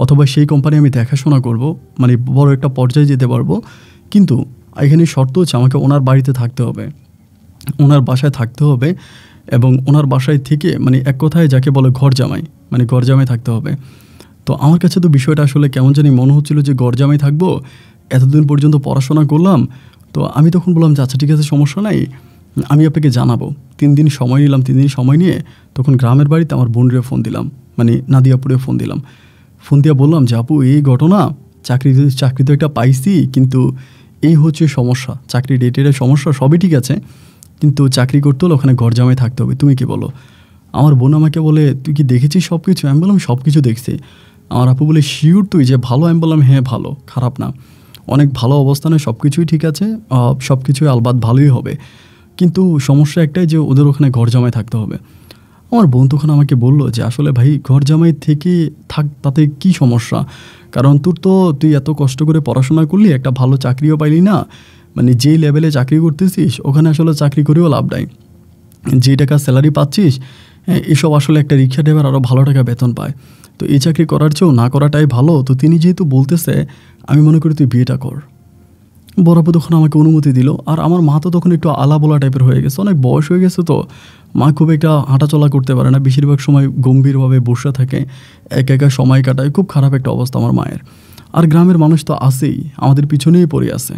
অথবা সেই কোম্পানি আমি দেখাশোনা করব, মানে বড় একটা পর্যায়ে যেতে পারবো। কিন্তু এখানে শর্ত হচ্ছে আমাকে ওনার বাড়িতে থাকতে হবে, ওনার বাসায় থাকতে হবে, এবং ওনার বাসায় থেকে মানে এক কথায় যাকে বলে ঘর জামাই, মানে ঘর জামাই থাকতে হবে। তো আমার কাছে তো বিষয়টা আসলে কেমন জানি মনে হচ্ছিল যে ঘর জামাই থাকবো, এতদিন পর্যন্ত পড়াশোনা করলাম। তো আমি তখন বললাম যে আচ্ছা ঠিক আছে, সমস্যা নাই, আমি আপনাকে জানাবো। 3 দিন সময় নিলাম। 3 দিন সময় নিয়ে তখন গ্রামের বাড়িতে আমার বোনরে ফোন দিলাম, মানে নাদিয়াপুরে ফোন দিলাম। ফোন দিয়ে বললাম যে আপু এই ঘটনা, চাকরি তো একটা পাইছি, কিন্তু এই হচ্ছে সমস্যা, চাকরি ডেটের সমস্যা, সবই ঠিক আছে, কিন্তু চাকরি করতে হলে ওখানে ঘর জামাই থাকতে হবে, তুমি কি বলো? আমার বোন আমাকে বলে তুই কি দেখেছিস সব কিছু? আমি বললাম সব কিছু দেখছি। আমার আপু বলে শিওর তুই যে ভালো? আমি বললাম হ্যাঁ ভালো, খারাপ না, অনেক ভালো অবস্থানে, সব কিছুই ঠিক আছে, সব কিছুই আলবাত ভালোই হবে, কিন্তু সমস্যা একটাই যে ওদের ওখানে ঘর জামাই থাকতে হবে। আমার বোন তখন আমাকে বললো যে আসলে ভাই ঘর জামাই থেকে থাক, তাতে কি সমস্যা? কারণ তুই এত কষ্ট করে পড়াশোনা করলি, একটা ভালো চাকরিও পাইলি না, মানে যেই লেভেলে চাকরি করতেছিস ওখানে আসলে চাকরি করেও লাভ নাই, যেই টাকা স্যালারি পাচ্ছিস এসব আসলে একটা রিক্সা ড্রাইভার আরও ভালো টাকা বেতন পায়। তো এই চাকরি করার চেয়েও না করাটাই ভালো। তো তিনি যেহেতু বলতেছে, আমি মনে করি তুই বিয়েটা কর। বরাবর তখন আমাকে অনুমতি দিল। আর আমার মা তো তখন একটু আলাবোলা টাইপের হয়ে গেছে, অনেক বয়স হয়ে গেছে, তো মা খুব একটা হাঁটাচলা করতে পারে না, বেশিরভাগ সময় গম্ভীরভাবে বসে থাকে, একা সময় কাটায়, খুব খারাপ একটা অবস্থা আমার মায়ের। আর গ্রামের মানুষ তো আছেই, আমাদের পিছনেই পড়ে আছে,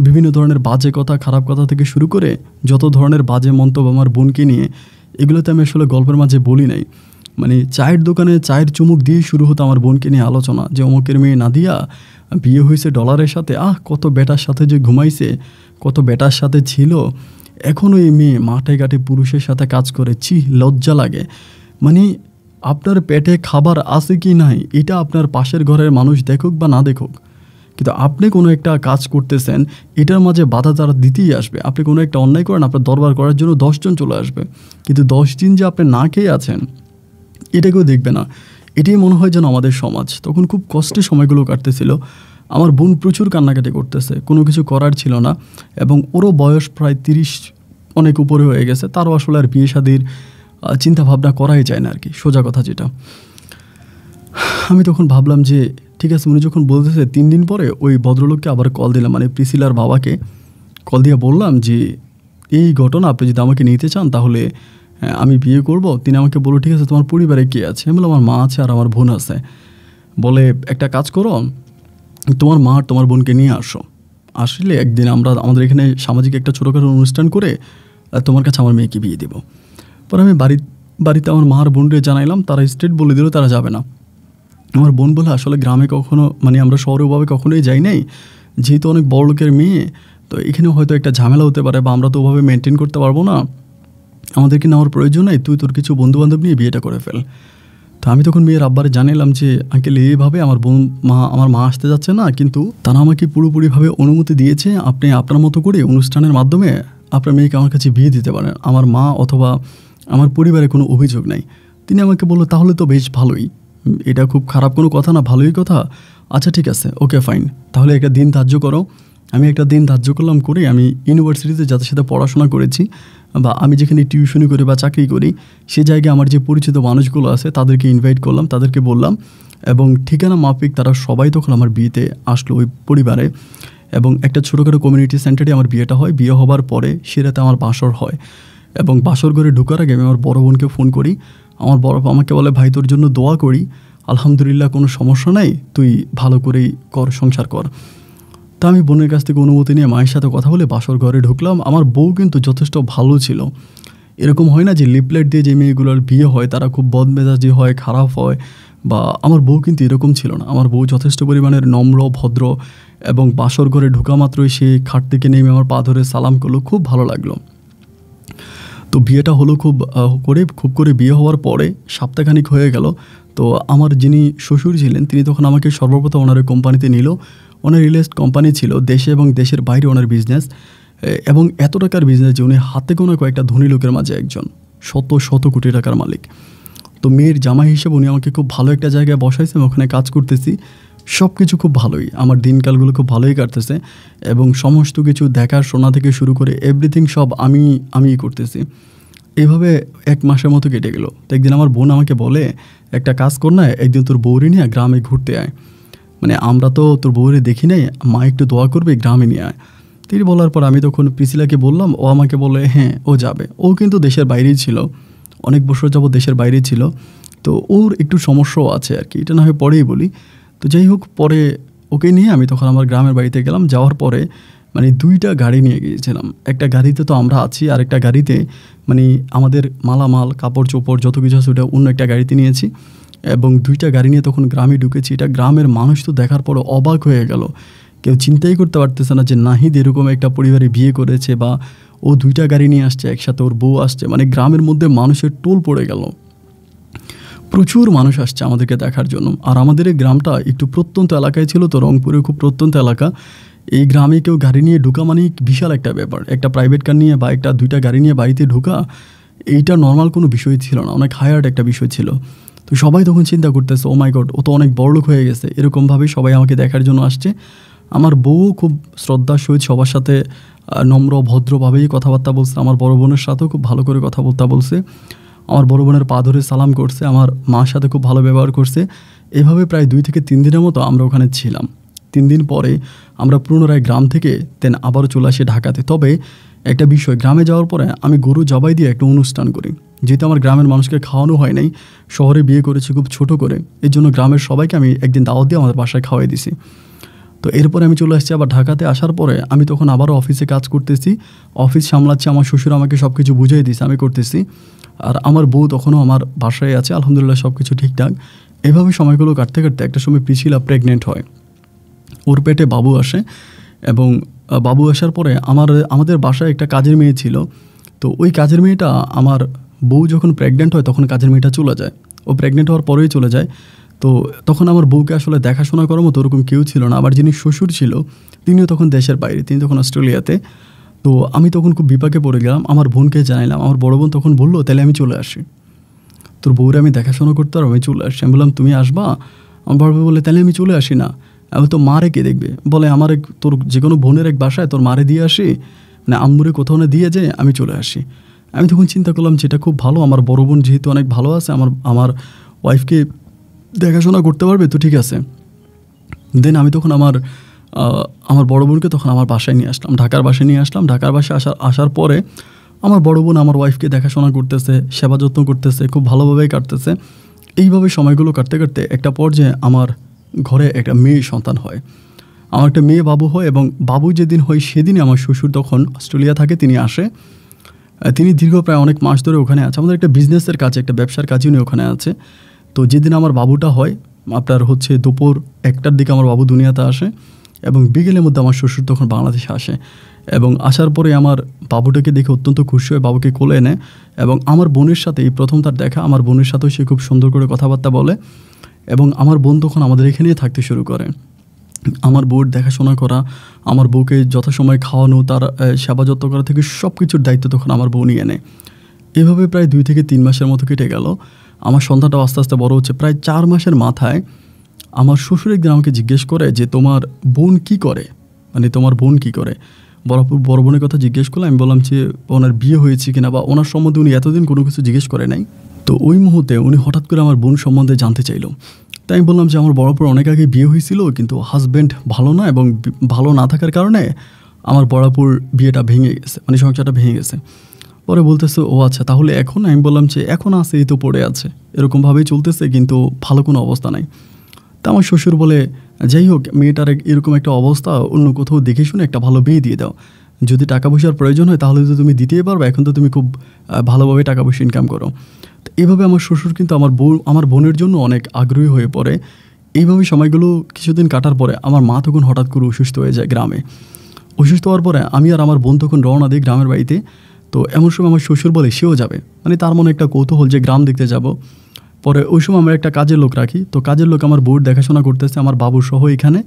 বিভিন্ন ধরনের বাজে কথা, খারাপ কথা থেকে শুরু করে যত ধরনের বাজে মন্তব্য আমার বোনকে নিয়ে, এগুলোতে আমি আসলে গল্পের মাঝে বলি নাই। মানে চায়ের দোকানে চায়ের চুমুক দিয়ে শুরু হতো আমার বোনকে নিয়ে আলোচনা, যে অমুকের মেয়ে নাদিয়া বিয়ে হয়েছে ডলারের সাথে, কত বেটার সাথে যে ঘুমাইছে, কত বেটার সাথে ছিল, এখনও এই মেয়ে মাঠে ঘাটে পুরুষের সাথে কাজ করে, লজ্জা লাগে। মানে আপনার পেটে খাবার আছে কি নাই এটা আপনার পাশের ঘরের মানুষ দেখুক বা না দেখুক, কিন্তু আপনি কোনো একটা কাজ করতেছেন, এটার মাঝে বাধা তারা দিতেই আসবে। আপনি কোনো একটা অন্যায় করেন, আপনার দরবার করার জন্য 10 জন চলে আসবে, কিন্তু 10 দিন যে আপনি না খেয়ে আছেন এটা কেউ দেখবে না। এটাই মনে হয় যেন আমাদের সমাজ। তখন খুব কষ্টে সময়গুলো কাটতেছিল। আমার বোন প্রচুর কান্নাকাটি করতেছে, কোনো কিছু করার ছিল না, এবং ওরও বয়স প্রায় 30 অনেক উপরে হয়ে গেছে, তারও আসলে আর বিয়ে শাদির চিন্তাভাবনা করাই যায় না আর কি, সোজা কথা যেটা। আমি তখন ভাবলাম যে ঠিক আছে, উনি যখন বলতেছে 3 দিন পরে ওই ভদ্রলোককে আবার কল দিলাম, মানে প্রিসিলার বাবাকে কল দিয়ে বললাম যে এই ঘটনা, আপনি যদি আমাকে নিতে চান তাহলে আমি বিয়ে করব। তিনি আমাকে বলল ঠিক আছে, তোমার পরিবারে কে আছে? আমি বললাম আমার মা আছে আর আমার বোন আছে। বলে একটা কাজ করো, তোমার মা আর তোমার বোনকে নিয়ে আসলে একদিন আমরা আমাদের এখানে সামাজিক একটা ছোটোখাটো অনুষ্ঠান করে তোমার কাছে আমার মেয়েকে বিয়ে দেবো। পরে আমি বাড়িতে আমার মা আর বোনকে জানাইলাম, তারা স্ট্রেট বলে দিল তারা যাবে না। আমার বোন বলে আসলে গ্রামে কখনো, মানে আমরা শহরেভাবে কখনোই যাই নাই, যেহেতু অনেক বড় লোকের মেয়ে, তো এখানে হয়তো একটা ঝামেলা হতে পারে, বা আমরা তো ওভাবে মেনটেন করতে পারবো না, আমাদেরকে নেওয়ার প্রয়োজন নেই, তুই তোর কিছু বন্ধুবান্ধব নিয়ে বিয়েটা করে ফেল। তো আমি তখন মেয়ের আব্বারে জানালাম যে আঙ্কেল এইভাবে আমার মা আসতে যাচ্ছে না, কিন্তু তারা আমাকে পুরোপুরিভাবে অনুমতি দিয়েছে, আপনি আপনার মতো করে অনুষ্ঠানের মাধ্যমে আপনার মেয়েকে আমার কাছে বিয়ে দিতে পারেন, আমার মা অথবা আমার পরিবারে কোনো অভিযোগ নাই। তিনি আমাকে বললো তাহলে তো বেশ ভালোই, এটা খুব খারাপ কোনো কথা না, ভালোই কথা। আচ্ছা ঠিক আছে, ওকে ফাইন, তাহলে একটা দিন ধার্য করো। আমি একটা দিন ধার্য করলাম, করে আমি ইউনিভার্সিটিতে যাদের সাথে পড়াশোনা করেছি, বা আমি যেখানে টিউশনি করি বা চাকরি করি, সে জায়গায় আমার যে পরিচিত মানুষগুলো আছে তাদেরকে ইনভাইট করলাম, তাদেরকে বললাম, এবং ঠিকানা মাফিক তারা সবাই তখন আমার বিয়েতে আসলো ওই পরিবারে। এবং একটা ছোটোখাটো কমিউনিটি সেন্টারে আমার বিয়েটা হয়। বিয়ে হবার পরে সে রাতে আমার বাসর হয়, এবং বাসর ঘরে ঢোকার আগে আমি আমার বড় বোনকে ফোন করি। আমার বড় আমাকে বলে ভাই তোর জন্য দোয়া করি, আলহামদুলিল্লাহ কোনো সমস্যা নাই, তুই ভালো করেই কর, সংসার কর। তা আমি বোনের কাছ থেকে অনুমতি নিয়ে মায়ের সাথে কথা বলে বাসর ঘরে ঢুকলাম। আমার বউ কিন্তু যথেষ্ট ভালো ছিল, এরকম হয় না যে লিপলেট দিয়ে যে মেয়েগুলোর বিয়ে হয় তারা খুব বদমেজাজি হয়, খারাপ হয়, বা আমার বউ কিন্তু এরকম ছিল না। আমার বউ যথেষ্ট পরিমাণের নম্র, ভদ্র, এবং বাসর ঘরে ঢোকা মাত্রই সে খাট থেকে নেমে আমার পা ধরে সালাম করলো, খুব ভালো লাগলো। তো বিয়েটা হলো খুব করে বিয়ে হওয়ার পরে সপ্তাহখানিক হয়ে গেল। তো আমার যিনি শ্বশুর ছিলেন তিনি তখন আমাকে সর্বপ্রথম ওনার কোম্পানিতে নিল। ওনার রিয়েল এস্টেট কোম্পানি ছিল, দেশে এবং দেশের বাইরে ওনার বিজনেস, এবং এত টাকার বিজনেস যে উনি হাতে গোনা কয়েকটা ধনী লোকের মাঝে একজন, শত শত কোটি টাকার মালিক। তো মেয়ের জামাই হিসেবে উনি আমাকে খুব ভালো একটা জায়গায় বসাইছে, আমি ওখানে কাজ করতেছি। সব কিছু খুব ভালোই, আমার দিনকালগুলো খুব ভালোই কাটতেছে এবং সমস্ত কিছু দেখা শোনা থেকে শুরু করে এভরিথিং সব আমিই করতেছি। এইভাবে 1 মাসের মতো কেটে গেল। তো একদিন আমার বোন আমাকে বলে, একটা কাজ কর না, একদিন তোর বউরে নিয়ে গ্রামে ঘুরতে আয়, মানে আমরা তো তোর বউরে দেখি নাই, মা একটু দোয়া করবে, গ্রামে নিয়ে আয়। তিনি বলার পর আমি তখন প্রিসিলাকে বললাম, ও আমাকে বলে হ্যাঁ ও যাবে। ও কিন্তু দেশের বাইরেই ছিল, অনেক বছর যাবত দেশের বাইরেই ছিল, তো ওর একটু সমস্যাও আছে আর কি, এটা না হয় পরেই বলি। তো যাই হোক, পরে ওকে নিয়ে আমি তখন আমার গ্রামের বাড়িতে গেলাম। যাওয়ার পরে মানে 2টা গাড়ি নিয়ে গিয়েছিলাম। একটা গাড়িতে তো আমরা আছি, আর একটা গাড়িতে মানে আমাদের মালামাল কাপড় চোপড় যত কিছু আছে ওটা অন্য একটা গাড়িতে নিয়েছি এবং 2টা গাড়ি নিয়ে তখন গ্রামে ঢুকেছি। এটা গ্রামের মানুষ তো দেখার পরে অবাক হয়ে গেল, কেউ চিন্তাই করতে পারতেছে না যে নাহিদ এরকম একটা পরিবারে বিয়ে করেছে বা ও 2টা গাড়ি নিয়ে আসছে, একসাথে ওর বউ আসছে। মানে গ্রামের মধ্যে মানুষের টোল পড়ে গেল, প্রচুর মানুষ আসছে আমাদেরকে দেখার জন্য। আর আমাদের এই গ্রামটা একটু প্রত্যন্ত এলাকায় ছিল, তো রংপুরে খুব প্রত্যন্ত এলাকা। এই গ্রামে কেউ গাড়ি নিয়ে ঢুকা মানে বিশাল একটা ব্যাপার, একটা প্রাইভেট কার নিয়ে বা 2টা গাড়ি নিয়ে বাড়িতে ঢুকা, এইটা নর্মাল কোনো বিষয় ছিল না, অনেক হায়ার্ড একটা বিষয় ছিল। তো সবাই তখন চিন্তা করতেছে, ও মাই গড, ও তো অনেক বড়লোক হয়ে গেছে, এরকমভাবে সবাই আমাকে দেখার জন্য আসছে। আমার বউ খুব শ্রদ্ধার সহিত সবার সাথে নম্র ভদ্রভাবেই কথাবার্তা বলছে। আমার বড় বোনের সাথেও খুব ভালো করে কথাবার্তা বলছে, আমার বড় বোনের পা ধরে সালাম করছে, আমার মার সাথে খুব ভালো ব্যবহার করছে। এভাবে প্রায় 2 থেকে 3 দিনের মতো আমরা ওখানে ছিলাম। 3 দিন পরে আমরা পুনরায় গ্রাম থেকে আবারও চলে আসি ঢাকাতে। তবে একটা বিষয়, গ্রামে যাওয়ার পরে আমি গরু জবাই দিয়ে একটা অনুষ্ঠান করি, যেহেতু আমার গ্রামের মানুষকে খাওয়ানো হয় নাই, শহরে বিয়ে করেছি খুব ছোট করে, এই জন্য গ্রামের সবাইকে আমি একদিন দাওয়াত দিয়ে আমাদের বাসায় খাওয়াই দিছি। তো এরপরে আমি চলে আসছি আবার ঢাকাতে। আসার পরে আমি তখন আবারও অফিসে কাজ করতেছি, অফিস সামলাচ্ছি। আমার শ্বশুর আমাকে সব কিছু বুঝিয়ে দিয়েছে, আমি করতেছি। আর আমার বউ তখনও আমার বাসায় আছে, আলহামদুলিল্লাহ সব কিছু ঠিকঠাক। এভাবে সময়গুলো কাটতে কাটতে একটা সময় প্রিসিলা প্রেগনেন্ট হয়, ওর পেটে বাবু আসে। এবং বাবু আসার পরে আমাদের বাসায় একটা কাজের মেয়ে ছিল। তো ওই কাজের মেয়েটা, আমার বউ যখন প্রেগনেন্ট হয় তখন কাজের মেয়েটা চলে যায়, ও প্রেগনেন্ট হওয়ার পরেই চলে যায়। তো তখন আমার বউকে আসলে দেখাশোনা করার মতো ওরকম কেউ ছিল না। আবার যিনি শ্বশুর ছিল তিনিও তখন দেশের বাইরে, তিনি তখন অস্ট্রেলিয়াতে। তো আমি তখন খুব বিপাকে পড়ে গেলাম, আমার বোনকে জানাইলাম। আমার বড় বোন তখন বললো, তাহলে আমি চলে আসি, তোর বউরে আমি দেখাশোনা করতে পারবো, আমি চলে আসি। আমি বললাম তুমি আসবা? আমার বড় বউ বলে, তাহলে আমি চলে আসি না, আমি তো মারে কে দেখবে? বলে, আমার তোর যে কোনো বোনের এক বাসায় তোর মারে দিয়ে আসি, মানে আম্মুরে কোথাও না দিয়ে যায়, আমি চলে আসি। আমি তখন চিন্তা করলাম যেটা খুব ভালো, আমার বড় বোন যেহেতু অনেক ভালো আছে, আমার ওয়াইফকে দেখাশোনা করতে পারবে, তো ঠিক আছে। দেন আমি তখন আমার বড় বোনকে তখন আমার বাসায় নিয়ে আসলাম, ঢাকার বাসায় নিয়ে আসলাম। ঢাকার বাসায় আসার পরে আমার বড় বোন আমার ওয়াইফকে দেখাশোনা করতেছে, সেবা যত্ন করতেছে, খুব ভালোভাবেই কাটতেছে। এইভাবে সময়গুলো কাটতে কাটতে একটা পর্যায়ে আমার ঘরে একটা মেয়ে সন্তান হয়, আমার একটা মেয়ে বাবু হয়। এবং বাবু যেদিন হয় সেদিনই আমার শ্বশুর তখন অস্ট্রেলিয়া থাকে, তিনি আসে। তিনি দীর্ঘ প্রায় অনেক মাস ধরে ওখানে আছে, আমাদের একটা বিজনেসের কাজে, একটা ব্যবসার কাজে উনি ওখানে আছে। তো যেদিন আমার বাবুটা হয়, আপনার হচ্ছে দুপুর 1টার দিকে আমার বাবু দুনিয়াতে আসে এবং বিকেলের মধ্যে আমার শ্বশুর তখন বাংলাদেশে আসে। এবং আসার পরে আমার বাবুটাকে দেখে অত্যন্ত খুশি হয়ে বাবুকে কোলে এনে, এবং আমার বোনের সাথে এই প্রথম তার দেখা, আমার বোনের সাথেও সে খুব সুন্দর করে কথাবার্তা বলে। এবং আমার বোন তখন আমাদের এখানেই থাকতে শুরু করে। আমার বউর দেখাশোনা করা, আমার বউকে যথাসময় খাওয়ানো, তার সেবা যত্ন করা থেকে সব কিছুর দায়িত্ব তখন আমার বউ নিয়ে নেয়। এভাবে প্রায় 2 থেকে 3 মাসের মতো কেটে গেল। আমার সন্তানটাও আস্তে আস্তে বড় হচ্ছে। প্রায় 4 মাসের মাথায় আমার শ্বশুর একদিন আমাকে জিজ্ঞেস করে যে, তোমার বোন কী করে, মানে তোমার বোন কী করে? বড় বোনের কথা জিজ্ঞেস করলে আমি বললাম যে ওনার বিয়ে হয়েছে কিনা বা ওনার সম্বন্ধে উনি এতদিন কোনো কিছু জিজ্ঞেস করে নাই। তো ওই মুহূর্তে উনি হঠাৎ করে আমার বোন সম্বন্ধে জানতে চাইলো। তাই আমি বললাম যে আমার বড়পুর অনেক আগে বিয়ে হয়েছিল, কিন্তু হাজব্যান্ড ভালো না, এবং ভালো না থাকার কারণে আমার বড়পুর বিয়েটা ভেঙে গেছে, মানে সংসারটা ভেঙে গেছে। পরে বলতেছে, ও আচ্ছা, তাহলে এখন? আমি বললাম যে এখন আছে, এই তো পড়ে আছে, এরকমভাবেই চলতেছে, কিন্তু ভালো কোনো অবস্থা নাই। তা আমার শ্বশুর বলে, যাই হোক, মেয়েটার এরকম একটা অবস্থা, অন্য কোথাও দেখে শুনে একটা ভালো বিয়ে দিয়ে দাও, যদি টাকা পয়সার প্রয়োজন হয় তাহলে তো তুমি দিতেই পারবে, এখন তো তুমি খুব ভালোভাবে টাকা পয়সা ইনকাম করো। তো এইভাবে আমার শ্বশুর কিন্তু আমার বোনের জন্য অনেক আগ্রহী হয়ে পড়ে। এইভাবে সময়গুলো কিছুদিন কাটার পরে আমার মা তখন হঠাৎ করে অসুস্থ হয়ে যায় গ্রামে। অসুস্থ হওয়ার পরে আমি আর আমার বোন তখন রওনা দিই গ্রামের বাড়িতে। তো এমন সময় আমার শ্বশুর বলে সেও যাবে, মানে তার মনে একটা কৌতূহল যে গ্রাম দেখতে যাব। পরে ওই সময় আমরা একটা কাজের লোক রাখি, তো কাজের লোক আমার বউর দেখাশোনা করতেছে, আমার বাবু সহ এখানে।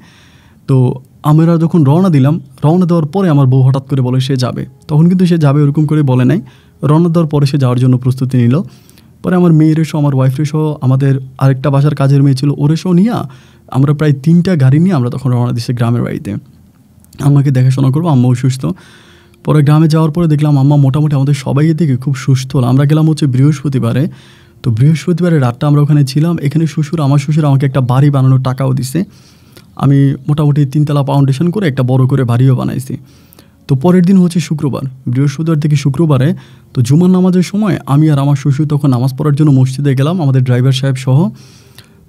তো আমরা যখন রওনা দেওয়ার পরে আমার বউ হঠাৎ করে বলে সে যাবে। তখন কিন্তু সে যাবে ওরকম করে বলে নাই, রওনা দেওয়ার পরে সে যাওয়ার জন্য প্রস্তুতি নিল। পরে আমার মেয়ের এসো, আমার ওয়াইফের এসো, আমাদের আরেকটা বাসার কাজের মেয়ে ছিল ওর এসো নিয়ে আমরা প্রায় 3টা গাড়ি নিয়ে আমরা তখন রওনা দিচ্ছি গ্রামের বাড়িতে। আম্মাকে দেখাশোনা করবো, আম্মা অসুস্থ। পরে গ্রামে যাওয়ার পরে দেখলাম আম্মা মোটামুটি আমাদের সবাইয়ের দিকে খুব সুস্থ হলো। আমরা গেলাম হচ্ছে বৃহস্পতিবারে। তো বৃহস্পতিবারে রাতটা আমরা ওখানে ছিলাম। এখানে আমার শ্বশুর আমাকে একটা বাড়ি বানানোর টাকাও দিছে। আমি মোটামুটি 3তলা ফাউন্ডেশন করে একটা বড় করে বাড়িও বানাইছি। তো পরের দিন হচ্ছে শুক্রবার, বৃহস্পতিবার থেকে শুক্রবারে তো জুমার নামাজের সময় আমি আর আমার শ্বশুর তখন নামাজ পড়ার জন্য মসজিদে গেলাম, আমাদের ড্রাইভার সাহেব সহ।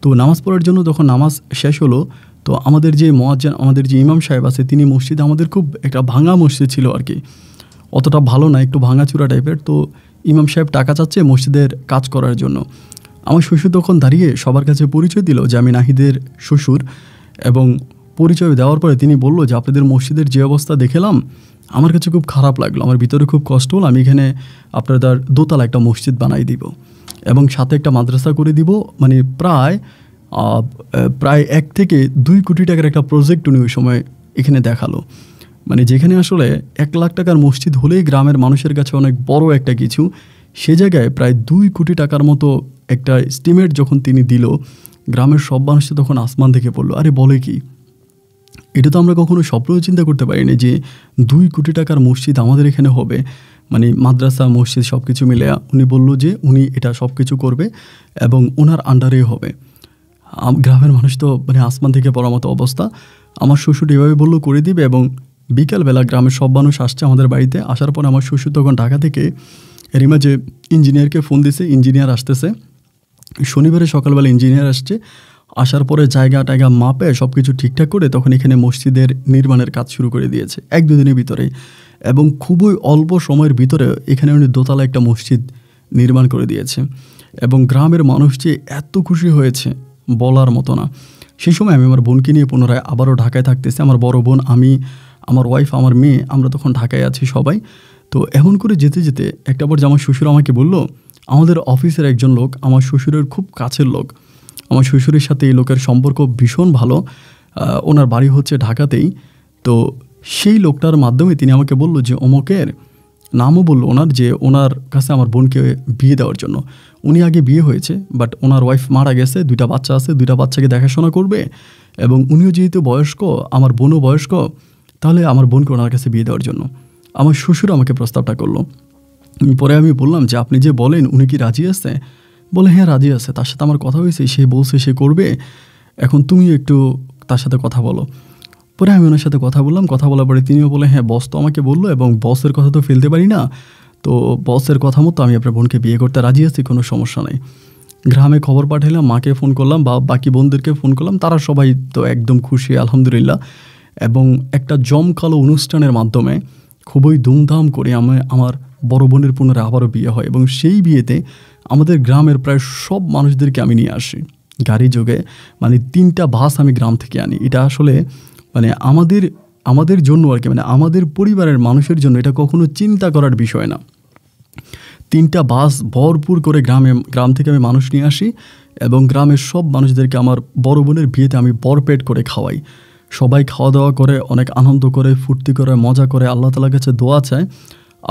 তো নামাজ পড়ার জন্য তখন নামাজ শেষ হলো। তো আমাদের যে মুয়াজ্জিন, আমাদের যে ইমাম সাহেব আছে, তিনি মসজিদে, আমাদের খুব একটা ভাঙা মসজিদ ছিল আর কি, অতটা ভালো না, একটু ভাঙাচূড়া টাইপের। তো ইমাম সাহেব টাকা চাচ্ছে মসজিদের কাজ করার জন্য। আমার শ্বশুর তখন দাঁড়িয়ে সবার কাছে পরিচয় দিল যে আমি নাহিদের শ্বশুর, এবং পরিচয় দেওয়ার পরে তিনি বলল যে আপনাদের মসজিদের যে অবস্থা দেখলাম আমার কাছে খুব খারাপ লাগলো, আমার ভিতরে খুব কষ্ট হলো, আমি এখানে আপনাদের দোতলা একটা মসজিদ বানাই দিব এবং সাথে একটা মাদ্রাসা করে দিব। মানে প্রায় 1 থেকে 2 কোটি টাকার একটা প্রজেক্ট উনি ওই সময় এখানে দেখালো। মানে যেখানে আসলে 1 লাখ টাকার মসজিদ হলেই গ্রামের মানুষের কাছে অনেক বড় একটা কিছু, সে জায়গায় প্রায় 2 কোটি টাকার মতো একটা এস্টিমেট যখন তিনি দিল, গ্রামের সব মানুষ তখন আসমান থেকে পড়লো। আরে বলে কি, এটা তো আমরা কখনো স্বপ্নেও চিন্তা করতে পারিনি যে 2 কোটি টাকার মসজিদ আমাদের এখানে হবে, মানে মাদ্রাসা মসজিদ সব কিছু মিলে। উনি বলল যে উনি এটা সব কিছু করবে এবং ওনার আন্ডারেই হবে। গ্রামের মানুষ তো মানে আসমান থেকে পড়ার মতো অবস্থা। আমার শ্বশুর এভাবে বললো করে দিবে, এবং বিকালবেলা গ্রামের সব মানুষ আসছে আমাদের বাড়িতে। আসার পর আমার শ্বশুর তখন ঢাকা থেকে এরই মাঝে ইঞ্জিনিয়ারকে ফোন দিছে, ইঞ্জিনিয়ার আসতেছে। শনিবারে সকালবেলা ইঞ্জিনিয়ার আসছে, আসার পরে জায়গা টায়গা মাপে সব কিছু ঠিকঠাক করে তখন এখানে মসজিদের নির্মাণের কাজ শুরু করে দিয়েছে 1-2 দিনের ভিতরে, এবং খুবই অল্প সময়ের ভিতরে এখানে উনি দোতলা একটা মসজিদ নির্মাণ করে দিয়েছে। এবং গ্রামের মানুষ যে এত খুশি হয়েছে বলার মতো না। সেই সময় আমি আমার বোনকে নিয়ে পুনরায় আবারও ঢাকায় থাকতেছি। আমার বড় বোন, আমি, আমার ওয়াইফ, আমার মেয়ে, আমরা তখন ঢাকায় আছি সবাই। তো এমন করে যেতে যেতে একটা পর্যায়ে আমার শ্বশুর আমাকে বলল, আমাদের অফিসের একজন লোক আমার শ্বশুরের খুব কাছের লোক, আমার শ্বশুরের সাথে এই লোকের সম্পর্ক ভীষণ ভালো, ওনার বাড়ি হচ্ছে ঢাকাতেই। তো সেই লোকটার মাধ্যমে তিনি আমাকে বলল যে অমুকের নামও বললো ওনার, যে ওনার কাছে আমার বোনকে বিয়ে দেওয়ার জন্য। উনি আগে বিয়ে হয়েছে, বাট ওনার ওয়াইফ মারা গেছে, 2টা বাচ্চা আছে, 2টা বাচ্চাকে দেখাশোনা করবে, এবং উনিও যেহেতু বয়স্ক, আমার বোনও বয়স্ক, তাহলে আমার বোনকে ওনার কাছে বিয়ে দেওয়ার জন্য আমার শ্বশুর আমাকে প্রস্তাবটা করলো। পরে আমি বললাম যে আপনি যে বলেন উনি কি রাজি আছে? বলে হ্যাঁ রাজি আছে, তার সাথে আমার কথা হয়েছে, সে বলছে সে করবে, এখন তুমি একটু তার সাথে কথা বলো। পরে আমি ওনার সাথে কথা বললাম, কথা বলার পরে তিনিও বলে হ্যাঁ বস তো আমাকে বললো, এবং বসের কথা তো ফেলতে পারি না, তো বসের কথা মতো আমি আপনার বোনকে বিয়ে করতে রাজি আছি, কোনো সমস্যা নেই। গ্রামে খবর পাঠালাম, মাকে ফোন করলাম বা বাকি বোনদেরকে ফোন করলাম, তারা সবাই তো একদম খুশি আলহামদুলিল্লাহ। এবং একটা জমকালো অনুষ্ঠানের মাধ্যমে খুবই ধুমধাম করে আমার বড় বোনের পুনরায় আবারও বিয়ে হয়, এবং সেই বিয়েতে আমাদের গ্রামের প্রায় সব মানুষদেরকে আমি নিয়ে আসি গাড়ি যোগে। মানে 3টা বাস আমি গ্রাম থেকে আনি। এটা আসলে মানে আমাদের জন্য আর কি, মানে আমাদের পরিবারের মানুষের জন্য এটা কখনো চিন্তা করার বিষয় না। 3টা বাস ভরপুর করে গ্রাম থেকে আমি মানুষ নিয়ে আসি, এবং গ্রামের সব মানুষদেরকে আমার বড় বোনের বিয়েতে আমি ভরপেট করে খাওয়াই। সবাই খাওয়া দাওয়া করে, অনেক আনন্দ করে, ফুর্তি করে, মজা করে, আল্লাহ তাআলার কাছে দোয়া চায়,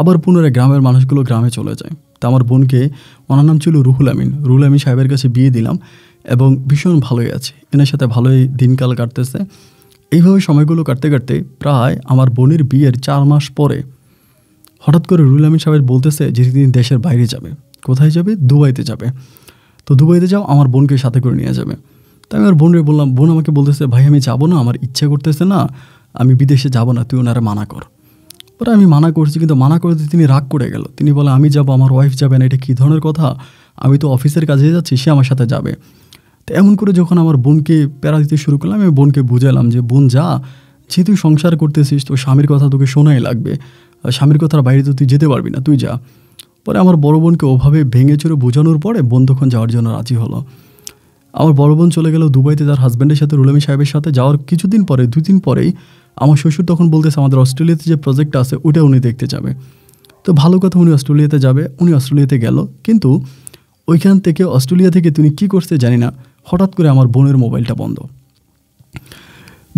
আবার পুনরায় গ্রামের মানুষগুলো গ্রামে চলে যায়। তা আমার বোনকে, ওনার নাম ছিল রুহুল আমিন সাহেবের কাছে বিয়ে দিলাম, এবং ভীষণ ভালোই আছে, এনার সাথে ভালোই দিনকাল কাটতেছে। এইভাবে সময়গুলো কাটতে কাটতে প্রায় আমার বোনের বিয়ের 4 মাস পরে হঠাৎ করে রুহুল আমিন সাহেব বলতেছে যে তিনি দেশের বাইরে যাবে। কোথায় যাবে? দুবাইতে যাবে। তো দুবাইতে যাও, আমার বোনকে সাথে করে নিয়ে যাবে। তাই আমি আমার বোনকে বললাম, বোন আমাকে বলতেছে ভাই আমি যাবো না, আমার ইচ্ছা করতেছে না, আমি বিদেশে যাব না, তুই ওনারা মানা কর। পরে আমি মানা করছি, কিন্তু মানা করতে তিনি রাগ করে গেল। তিনি বলে আমি যাব, আমার ওয়াইফ যাবে না, এটা কী ধরনের কথা? আমি তো অফিসের কাজে যাচ্ছি, সে আমার সাথে যাবে। তো এমন করে যখন আমার বোনকে প্যারা দিতে শুরু করলাম, আমি বোনকে বুঝালাম যে বোন যা, যে তুই সংসার করতেছিস, তো স্বামীর কথা তোকে শোনাই লাগবে, স্বামীর কথার বাইরে তো তুই যেতে পারবি না, তুই যা। পরে আমার বড় বোনকে ওভাবে ভেঙে চুরে বোঝানোর পরে বোন তখন যাওয়ার জন্য রাজি হলো। আমার বড় বোন চলে গেল দুবাইতে তার হাজব্যান্ডের সাথে, রুহুল আমিন সাহেবের সাথে। যাওয়ার কিছুদিন পরে, 2 দিন পরেই আমার শ্বশুর তখন বলতেছে আমাদের অস্ট্রেলিয়াতে যে প্রজেক্ট আছে ওটা উনি দেখতে যাবে। তো ভালো কথা, উনি অস্ট্রেলিয়াতে যাবে। উনি অস্ট্রেলিয়াতে গেল, কিন্তু ওইখান থেকে অস্ট্রেলিয়া থেকে তিনি কী করছে জানি না, হঠাৎ করে আমার বোনের মোবাইলটা বন্ধ।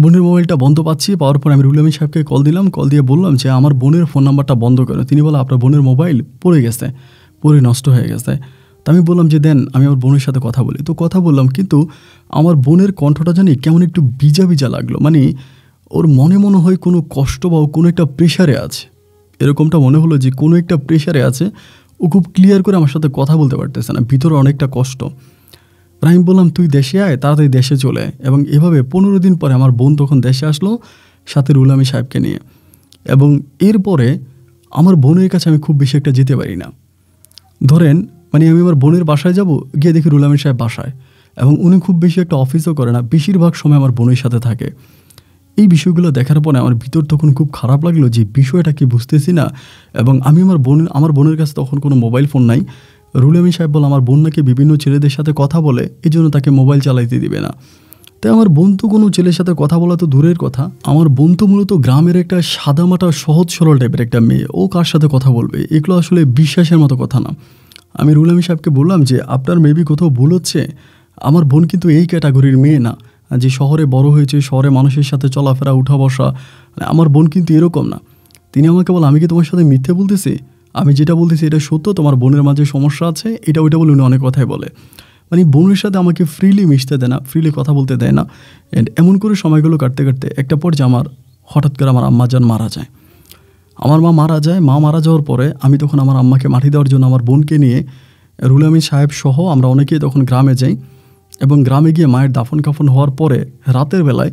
বোনের মোবাইলটা বন্ধ পাওয়ার পর আমি রুহুল আমিন সাহেবকে কল দিলাম, কল দিয়ে বললাম যে আমার বোনের ফোন নাম্বারটা বন্ধ করো। তিনি বলে আপনার বোনের মোবাইল পড়ে গেছে, পড়ে নষ্ট হয়ে গেছে। তা আমি বললাম যে দেন আমি আমার বোনের সাথে কথা বলি। তো কথা বললাম, কিন্তু আমার বোনের কণ্ঠটা জানি কেমন একটু ভিজা ভিজা লাগলো, মানে ওর মনে হয় কোনো কষ্ট বা ও কোনো একটা প্রেশারে আছে, এরকমটা মনে হলো যে কোনো একটা প্রেশারে আছে। ও খুব ক্লিয়ার করে আমার সাথে কথা বলতে পারতেছে না, ভিতরে অনেকটা কষ্ট। আর আমি বললাম তুই দেশে আয়, তাড়াতাড়ি দেশে চলে আয়। এবং এভাবে 15 দিন পরে আমার বোন তখন দেশে আসলো সাথে রুহুল আমিন সাহেবকে নিয়ে। এবং এরপরে আমার বোনের কাছে আমি খুব বেশি একটা যেতে পারি না। ধরেন মানে আমি আমার বোনের বাসায় যাব, গিয়ে দেখি রুহুল আমিন সাহেব বাসায়, এবং উনি খুব বেশি একটা অফিসও করে না, বেশিরভাগ সময় আমার বোনের সাথে থাকে। এই বিষয়গুলো দেখার পরে আমার ভিতর তখন খুব খারাপ লাগলো যে বিষয়টা কি বুঝতেছি না। এবং আমি আমার বোনের কাছে তখন কোনো মোবাইল ফোন নাই। রুহুল আমিন সাহেব বলে আমার বোন নাকি বিভিন্ন ছেলেদের সাথে কথা বলে, এই জন্য তাকে মোবাইল চালাইতে দিবে না। তাই আমার বোন তো কোনো ছেলের সাথে কথা বলা তো দূরের কথা, আমার বোন তো মূলত গ্রামের একটা সাদামাটা সহজ সরল টাইপের একটা মেয়ে, ও কার সাথে কথা বলবে, এগুলো আসলে বিশ্বাসের মতো কথা না। আমি রুহুল আমিন সাহেবকে বললাম যে আপনার মেবি কোথাও ভুল হচ্ছে, আমার বোন কিন্তু এই ক্যাটাগরির মেয়ে না যে শহরে বড় হয়েছে, শহরে মানুষের সাথে চলাফেরা উঠা বসা, আমার বোন কিন্তু এরকম না। তিনি আমাকে বলে আমি কি তোমার সাথে মিথ্যে বলতেছি, আমি যেটা বলতেছি এটা সত্য, তোমার বোনের মাঝে সমস্যা আছে, এটা ওইটা বলে উনি অনেক কথাই বলে। মানে বোনের সাথে আমাকে ফ্রিলি মিশতে দেয় না, ফ্রিলি কথা বলতে দেয় না। অ্যান্ড এমন করে সময়গুলো কাটতে কাটতে একটা পর্যায়ে আমার হঠাৎ করে আমার আম্মাজান মারা যায়। আমার মা মারা যায়। মা মারা যাওয়ার পরে আমি তখন আমার আম্মাকে মাটি দেওয়ার জন্য আমার বোনকে নিয়ে রুহুল আমিন সাহেব সহ আমরা অনেকেই তখন গ্রামে যাই। এবং গ্রামে গিয়ে মায়ের দাফন কাফন হওয়ার পরে রাতের বেলায়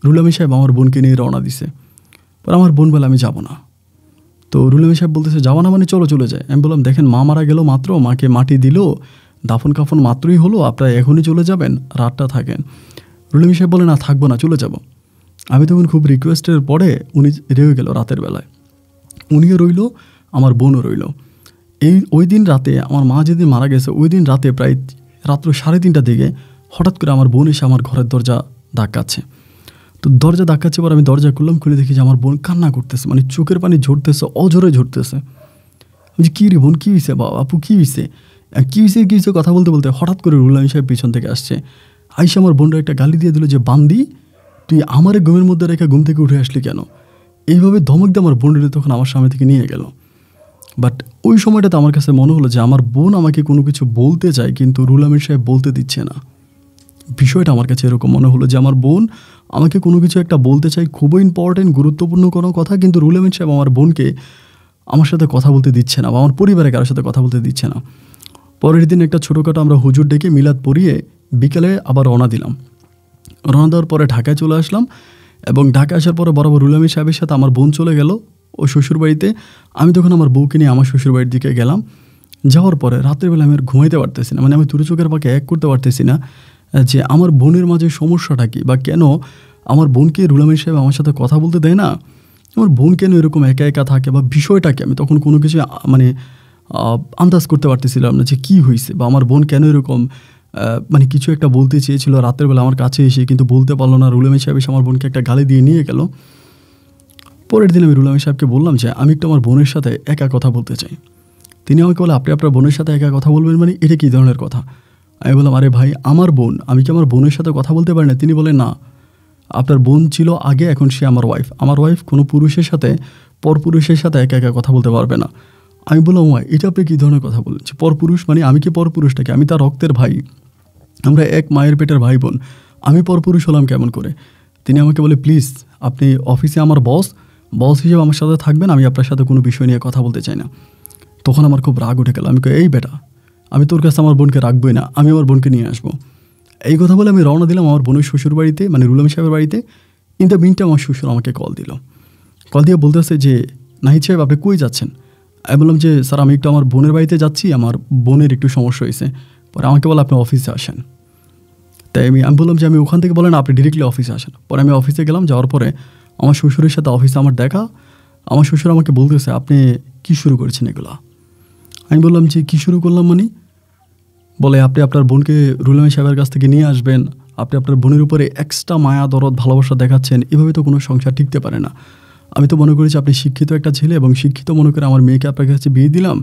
রুহুল আমিন সাহেব আমার বোনকে নিয়ে রওনা দিছে। পরে আমার বোন বলে আমি যাব না। তো রুহুল আমিন সাহেব বলতেছে যাওয়া না মানে চলে যায়। আমি বললাম দেখেন মা মারা গেল মাত্র, মাকে মাটি দিল, দাফন কাফন মাত্রই হলো, আপনারা এখনই চলে যাবেন, রাতটা থাকেন। রুহুল আমিন সাহেব বলে না থাকবো না, চলে যাব। আমি তখন খুব রিকোয়েস্টের পরে উনি রয়ে গেল রাতের বেলায়, উনিও রইল, আমার বোনও রইল। ওই দিন রাতে আমার মা যেদিন মারা গেছে ওই দিন রাতে প্রায় রাত্র 3:30টার দিকে হঠাৎ করে আমার বোন এসে আমার ঘরের দরজা ধাক্কাচ্ছে। তো দরজা ধাক্কাচ্ছে পর আমি দরজা খুললাম, খুলে দেখি যে আমার বোন কান্না করতেছে, মানে চোখের পানি ঝরতেছে, অঝরে ঝরতেছে। আমি যে কী রে বোন, কী হয়েছে বাবা, আপু কী হয়েছে, কী হয়েছে কথা বলতে বলতে হঠাৎ করে রুহুল আমিন সাহেব পিছন থেকে আসছে। আইসা আমার বোনরা একটা গালি দিয়ে দিল যে বান্দি, তুই আমার ঘুমের মধ্যে রেখে ঘুম থেকে উঠে আসলি কেন। এইভাবে ধমক দিয়ে আমার বোনরা তখন আমার সামনে থেকে নিয়ে গেল। বাট ওই সময়টাতে আমার কাছে মনে হলো যে আমার বোন আমাকে কোনো কিছু বলতে চায়, কিন্তু রুহুল আমিন সাহেব বলতে দিচ্ছে না। বিষয়টা আমার কাছে এরকম মনে হলো যে আমার বোন আমাকে কোনো কিছু একটা বলতে চাই, খুবই ইম্পর্টেন্ট গুরুত্বপূর্ণ কোনো কথা, কিন্তু রুহুল আমিন সাহেব আমার বোনকে আমার সাথে কথা বলতে দিচ্ছে না, বা আমার পরিবারে কারোর সাথে কথা বলতে দিচ্ছে না। পরের দিন একটা ছোটোখাটো আমরা হুজুর ডেকে মিলাদ পড়িয়ে বিকেলে আবার রওনা দিলাম। রওনা দেওয়ার পরে ঢাকায় চলে আসলাম। এবং ঢাকা আসার পরে বরাবর রুহুল আমিন সাহেবের সাথে আমার বোন চলে গেল ও শ্বশুরবাড়িতে। আমি তখন আমার বউকে নিয়ে আমার শ্বশুরবাড়ির দিকে গেলাম। যাওয়ার পরে রাত্রেবেলা আমি আর ঘুমাইতে পারতেছি না, মানে আমি দুটো চোখের পাকে এক করতে পারতেছি না যে আমার বোনের মাঝে সমস্যাটা কী, বা কেন আমার বোনকে রুহুল আমিন সাহেব আমার সাথে কথা বলতে দেয় না, আমার বোন কেন এরকম একা একা থাকে, বা বিষয়টাকে আমি তখন কোনো কিছু মানে আন্দাজ করতে পারতেছিলাম না যে কী হয়েছে, বা আমার বোন কেন এরকম মানে কিছু একটা বলতে চেয়েছিল রাতের বেলা আমার কাছে এসে, কিন্তু বলতে পারলো না। রুহুল আমিন সাহেব এসে আমার বোনকে একটা গালি দিয়ে নিয়ে গেল। পরের দিন আমি রুহুল আমিন সাহেবকে বললাম যে আমি একটু আমার বোনের সাথে একা কথা বলতে চাই। তিনি আমাকে বলে আপনি আপনার বোনের সাথে একা কথা বলবেন, মানে এটা কী ধরনের কথা। আমি বললাম আরে ভাই আমার বোন, আমি কি আমার বোনের সাথে কথা বলতে পারি না। তিনি বলে না, আপনার বোন ছিল আগে, এখন সে আমার ওয়াইফ, আমার ওয়াইফ কোনো পুরুষের সাথে পরপুরুষের সাথে একা একা কথা বলতে পারবে না। আমি বললাম এটা আপনি কী ধরনের কথা বলছেন, পরপুরুষ মানে আমি কি পরপুরুষটাকে, আমি তার রক্তের ভাই, আমরা এক মায়ের পেটের ভাই বোন, আমি পরপুরুষ হলাম কেমন করে। তিনি আমাকে বলে প্লিজ আপনি অফিসে আমার বস হিসেবে আমার সাথে থাকবেন, আমি আপনার সাথে কোনো বিষয় নিয়ে কথা বলতে চাই না। তখন আমার খুব রাগ উঠে গেল। আমি এই বেটা, আমি তোর কাছে আমার বোনকে রাখবই না, আমি আমার বোনকে নিয়ে আসবো। এই কথা বলে আমি রওনা দিলাম আমার বোনের শ্বশুর বাড়িতে, মানে রুহুল আমিন সাহেবের বাড়িতে। ইন দ্য মিন টাইম আমার শ্বশুর আমাকে কল দিয়ে বলতেছে যে নাহিদ সাহেব আপনি কই যাচ্ছেন। আমি বললাম যে স্যার আমি একটু আমার বোনের বাড়িতে যাচ্ছি, আমার বোনের একটু সমস্যা হয়েছে। পরে আমাকে বলে আপনি অফিসে আসেন। তাই আমি বললাম যে আমি ওখান থেকে বলেন আপনি ডিরেক্টলি অফিসে আসেন। পরে আমি অফিসে গেলাম, যাওয়ার পরে আমার শ্বশুরের সাথে অফিসে আমার দেখা। আমার শ্বশুর আমাকে বলতেছে আপনি কী শুরু করেছেন এগুলা। আমি বললাম যে কী শুরু করলাম মানে, বলে আপনি আপনার বোনকে রুহুল আমিন সাহেবের কাছ থেকে নিয়ে আসবেন, আপনি আপনার বোনের উপরে এক্সট্রা মায়া দরদ ভালোবাসা দেখাচ্ছেন, এভাবে তো কোনো সংসার টিকতে পারে না। আমি তো মনে করেছি আপনি শিক্ষিত একটা ছেলে, এবং শিক্ষিত মনে করে আমার মেয়েকে আপনার কাছে বিয়ে দিলাম,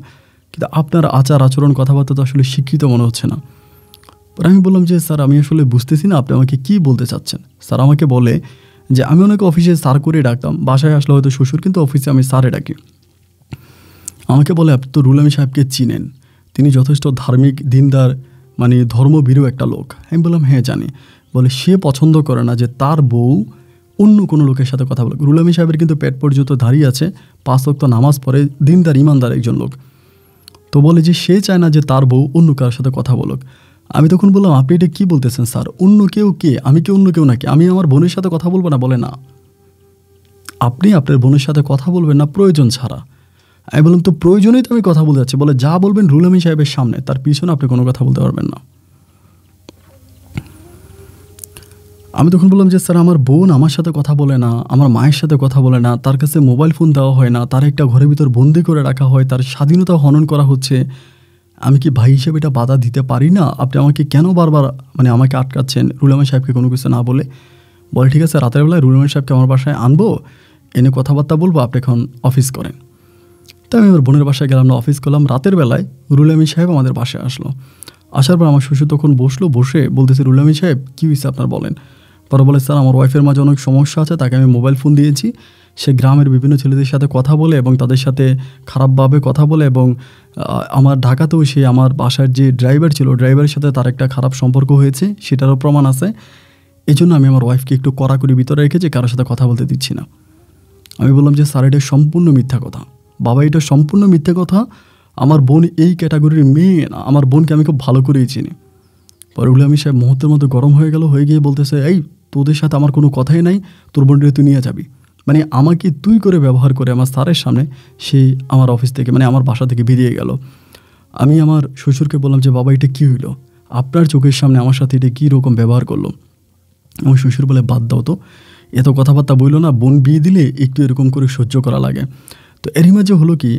কিন্তু আপনার আচার আচরণ কথাবার্তা তো আসলে শিক্ষিত মনে হচ্ছে না। পরে আমি বললাম যে স্যার আমি আসলে বুঝতেছি না আপনি আমাকে কী বলতে চাচ্ছেন। স্যার আমাকে বলে যে আমি ওনাকে অফিসে স্যার করে ডাকতাম, বাসায় আসলে হয়তো শ্বশুর, কিন্তু অফিসে আমি স্যারে ডাকি। আমাকে বলে আপনি তো রুহুল আমিন সাহেবকে চিনেন, তিনি যথেষ্ট ধার্মিক, দিনদার, মানে ধর্মভীরু একটা লোক। আমি বললাম হ্যাঁ জানি। বলে সে পছন্দ করে না যে তার বউ অন্য কোনো লোকের সাথে কথা বলে। রুহুল আমিন সাহেবের কিন্তু পেট পর্যন্ত দাঁড়িয়ে আছে, 5 ওয়াক্ত নামাজ পড়ে, দিনদার ইমানদার একজন লোক। তো বলে যে সে চায় না যে তার বউ অন্য কারোর সাথে কথা বলুক। আমি তখন বললাম আপনি এটা কী বলতেছেন স্যার? অন্য কেউ কে? আমি কি অন্য কেউ নাকি? আমি আমার বোনের সাথে কথা বলবো না? বলে না, আপনি আপনার বোনের সাথে কথা বলবেন না প্রয়োজন ছাড়া। আমি বললাম তো প্রয়োজনেই তো আমি কথা বলতে যাচ্ছি। বলে যা বলবেন রুহুল আমিন সাহেবের সামনে, তার পিছনে আপনি কোনো কথা বলতে পারবেন না। আমি তখন বললাম যে স্যার আমার বোন আমার সাথে কথা বলে না, আমার মায়ের সাথে কথা বলে না, তার কাছে মোবাইল ফোন দেওয়া হয় না, তার একটা ঘরের ভিতর বন্দি করে রাখা হয়, তার স্বাধীনতা হনন করা হচ্ছে। আমি কি ভাই হিসেবে এটা বাধা দিতে পারি না? আপনি আমাকে কেন বারবার মানে আমাকে আটকাচ্ছেন রুহুল আমিন সাহেবকে কোনো কিছু না বলে? বলে ঠিক আছে, রাতের বেলায় রুহুল আমিন সাহেবকে আমার বাসায় আনবো, এনে কথাবার্তা বলবো, আপনি এখন অফিস করেন। তো আমি আমার বোনের বাসায় গেলাম না, অফিস করলাম। রাতের বেলায় রুহুল আমিন সাহেব আমাদের বাসায় আসলো। আসার পর আমার শ্বশুর তখন বসলো, বসে বলতেছে রুহুল আমিন সাহেব কী হয়েছে আপনার বলেন। পরে বলে স্যার আমার ওয়াইফের মাঝে অনেক সমস্যা আছে, তাকে আমি মোবাইল ফোন দিয়েছি, সে গ্রামের বিভিন্ন ছেলেদের সাথে কথা বলে এবং তাদের সাথে খারাপভাবে কথা বলে, এবং আমার ঢাকাতেও সে আমার বাসার যে ড্রাইভার ছিল ড্রাইভারের সাথে তার একটা খারাপ সম্পর্ক হয়েছে, সেটারও প্রমাণ আছে। এই জন্য আমি আমার ওয়াইফকে একটু কড়াকড়ি ভিতরে রেখেছি, কারোর সাথে কথা বলতে দিচ্ছি না। আমি বললাম যে স্যার এটা সম্পূর্ণ মিথ্যা কথা। বাবা এটা সম্পূর্ণ মিথ্যা কথা, আমার বোন এই ক্যাটাগরির মেয়ে না, আমার বোনকে আমি খুব ভালো করেই চিনি। পরে রুহুল আমিন সাহেব মুহূর্তের মতো গরম হয়ে গেল, হয়ে গিয়ে বলতেছে এই তোদের সাথে আমার কোনো কথাই নাই, তোর বোনটা তুই নিয়ে যাবি। মানে আমাকে তুই করে ব্যবহার করে আমার স্যারের সামনে সে আমার অফিস থেকে মানে আমার বাসা থেকে বেরিয়ে গেল। আমি আমার শ্বশুরকে বললাম যে বাবা এটা কী হইলো, আপনার চোখের সামনে আমার সাথে এটা কী রকম ব্যবহার করলো। আমার শ্বশুর বলে বাদ দাও তো, এত কথাবার্তা বললো না, বোন বিয়ে দিলে একটু এরকম করে সহ্য করা লাগে। তো এরই মাঝে হলো কি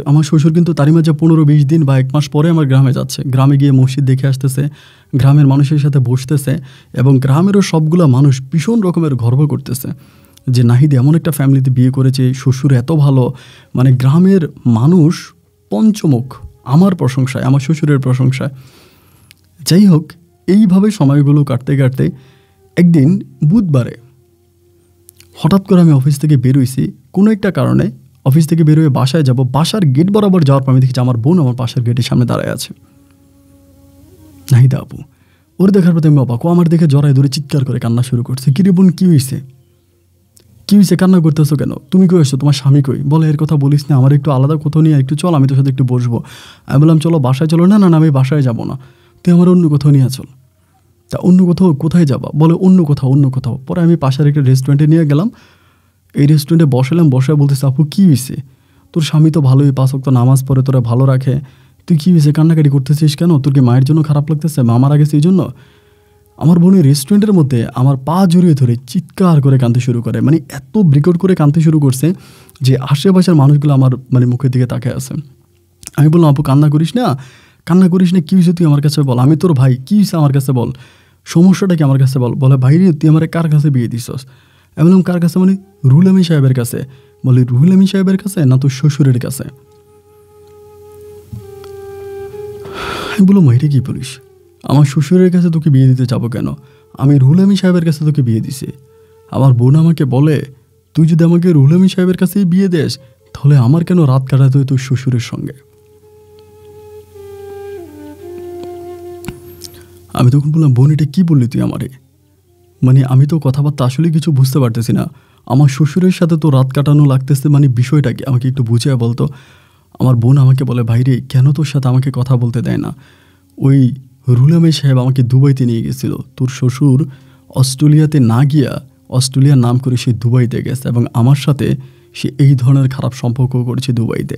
আমার শ্বশুর কিন্তু তারই মাঝে 15-20 দিন বা 1 মাস পরে আমার গ্রামে যাচ্ছে। গ্রামে গিয়ে মসজিদ দেখে আসতেছে, গ্রামের মানুষের সাথে বসতেছে, এবং গ্রামেরও সবগুলা মানুষ ভীষণ রকমের গর্ব করতেছে যে নাহিদ এমন একটা ফ্যামিলিতে বিয়ে করেছে, শ্বশুর এত ভালো। মানে গ্রামের মানুষ পঞ্চমুখ আমার প্রশংসায়, আমার শ্বশুরের প্রশংসায়। যাই হোক, এইভাবে সময়গুলো কাটতে কাটতে একদিন বুধবারে হঠাৎ করে আমি অফিস থেকে বেরোইছি কোনো একটা কারণে। অফিস থেকে বেরোয় বাসায় যাব, বাসার গেট বরাবর যাওয়ার পর আমি দেখছি আমার বোন আমার পাশের গেটের সামনে দাঁড়ায় আছে। নাহিদা আপু, ওর দেখার পর আমি অবাক। ও আমার দেখে জড়ায় ধরে চিৎকার করে কান্না শুরু করছে। কিরে বোন কী হয়েছে, কী হয়েছে, কান্না করতেছো কেন? তুমি কই আসছো, তোমার স্বামী কই? বলে এর কথা বলিস না, আমার একটু আলাদা কোথাও নিয়ে একটু চল, আমি তোর সাথে একটু বসবো। আমি বললাম চলো বাসায় চলো। না না না, আমি বাসায় যাবো না, তুই আমার অন্য কোথাও নিয়ে চল। তা অন্য কোথাও কোথায় যাবা? বলে অন্য কোথাও। পরে আমি পাশের একটা রেস্টুরেন্টে নিয়ে গেলাম। এই রেস্টুরেন্টে বসালাম, বসে বলতেছে আপু কী হয়েছে, তোর স্বামী তো ভালোই 5 ওয়াক্ত নামাজ পড়ে, তোরা ভালো রাখে, তুই কী হয়েছে কান্নাকাটি করতেছিস কেন? তোর কি মায়ের জন্য খারাপ লাগতেছে, মা মারা গেছে এই জন্য? আমার বোনের রেস্টুরেন্টের মধ্যে আমার পা জড়িয়ে ধরে চিৎকার করে কাঁদতে শুরু করে। মানে এত বিকট করে কাঁদতে শুরু করছে যে আশেপাশের মানুষগুলো আমার মানে মুখের দিকে তাকিয়ে আছে। আমি বললাম আপু কান্না করিস না, কী হয়েছে তুই আমার কাছে বল, আমি তোর ভাই, কী হয়েছে আমার কাছে বল, সমস্যাটা কি আমার কাছে বল। বলে ভাই রে তুই আমার কার কাছে বিয়ে দিছস? আমি বললাম কার কাছে মানে? রুহুল আমিন সাহেবের কাছে। বলে রুহুল আমিন সাহেবের কাছে না তোর শ্বশুরের কাছে? আমি বললাম এটা কী বলিস, আমার শ্বশুরের কাছে তোকে বিয়ে দিতে যাবো কেন? আমি রুহুল আমিন সাহেবের কাছে তোকে বিয়ে দিছি। আমার বোন আমাকে বলে তুই যদি আমাকে রুহুল আমিন সাহেবের কাছেই বিয়ে দেস তাহলে আমার কেন রাত কাটাতে হয় তোর শ্বশুরের সঙ্গে? আমি তখন বললাম বোন এটা কী বললি তুই আমারে? মানে আমি তো কথাবার্তা আসলে কিছু বুঝতে পারতেছি না। আমার শ্বশুরের সাথে তো রাত কাটানো লাগতেছে, মানে বিষয়টা কি আমাকে একটু বুঝিয়ে বলতো। আমার বোন আমাকে বলে ভাই রে কেন তোর সাথে আমাকে কথা বলতে দেয় না? ওই রুহুল আমিন সাহেব আমাকে দুবাইতে নিয়ে গেছিলো, তোর শ্বশুর অস্ট্রেলিয়াতে না গিয়া অস্ট্রেলিয়ার নাম করে সে দুবাইতে গেছে, এবং আমার সাথে সে এই ধরনের খারাপ সম্পর্ক করেছে দুবাইতে।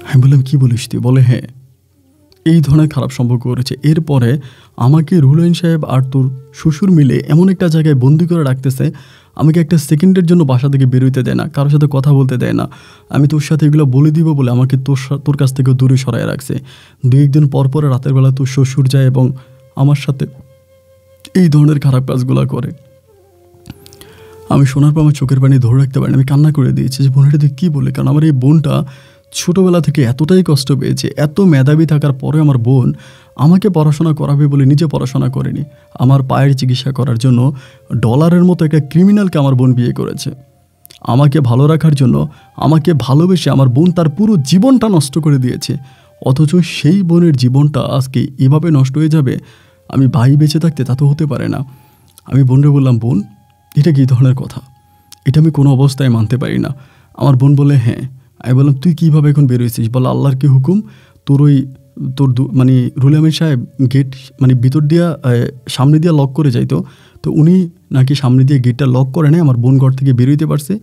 আমি বললাম কী বলিস তুই? বলে হ্যাঁ এই ধরনের খারাপ সম্পর্ক করেছে। এরপরে আমাকে রুহুল আমিন সাহেব আর তোর শ্বশুর মিলে এমন একটা জায়গায় বন্দি করে রাখতেছে, আমাকে একটা সেকেন্ডের জন্য বাসা থেকে বেরোতে দেয় না, কারোর সাথে কথা বলতে দেয় না। আমি তোর সাথে এগুলো বলে দিব বলে আমাকে তোর কাছ থেকে দূরে সরায় রাখছে। 2-1 দিন পর পরে রাতের বেলা তোর শ্বশুর যায় এবং আমার সাথে এই ধরনের খারাপ কাজগুলো করে। আমি শোনার পর আমার চোখের পানি ধরে রাখতে পারিনি, আমি কান্না করে দিয়েছি যে বোনটা তুই কী বলে। কারণ আমার এই বোনটা ছোটোবেলা থেকে এতটাই কষ্ট পেয়েছে, এত মেধাবী থাকার পরে আমার বোন আমাকে পড়াশোনা করাবে বলে নিজে পড়াশোনা করেনি। আমার পায়ের চিকিৎসা করার জন্য ডলারের মতো একটা ক্রিমিনালকে আমার বোন বিয়ে করেছে। আমাকে ভালো রাখার জন্য আমাকে ভালোবেসে আমার বোন তার পুরো জীবনটা নষ্ট করে দিয়েছে, অথচ সেই বোনের জীবনটা আজকে এভাবে নষ্ট হয়ে যাবে, আমি ভাই বেঁচে থাকতে তা তো হতে পারে না। আমি বোনরে বললাম, বোন এটা কী ধরনের কথা, এটা আমি কোনো অবস্থায় মানতে পারি না। আমার বোন বলে হ্যাঁ। আমি বললাম তুই কীভাবে এখন বেরোয়েছিস? বলে আল্লাহর কি হুকুম, তোর মানে রুল আমিন সাহেব গেট মানে ভিতর দিয়া সামনে দিয়ে লক করে যাইতো, তো উনি নাকি সামনে দিয়ে গেটটা লক করে নেয়, আমার বোন ঘর থেকে বেরোইতে পারছে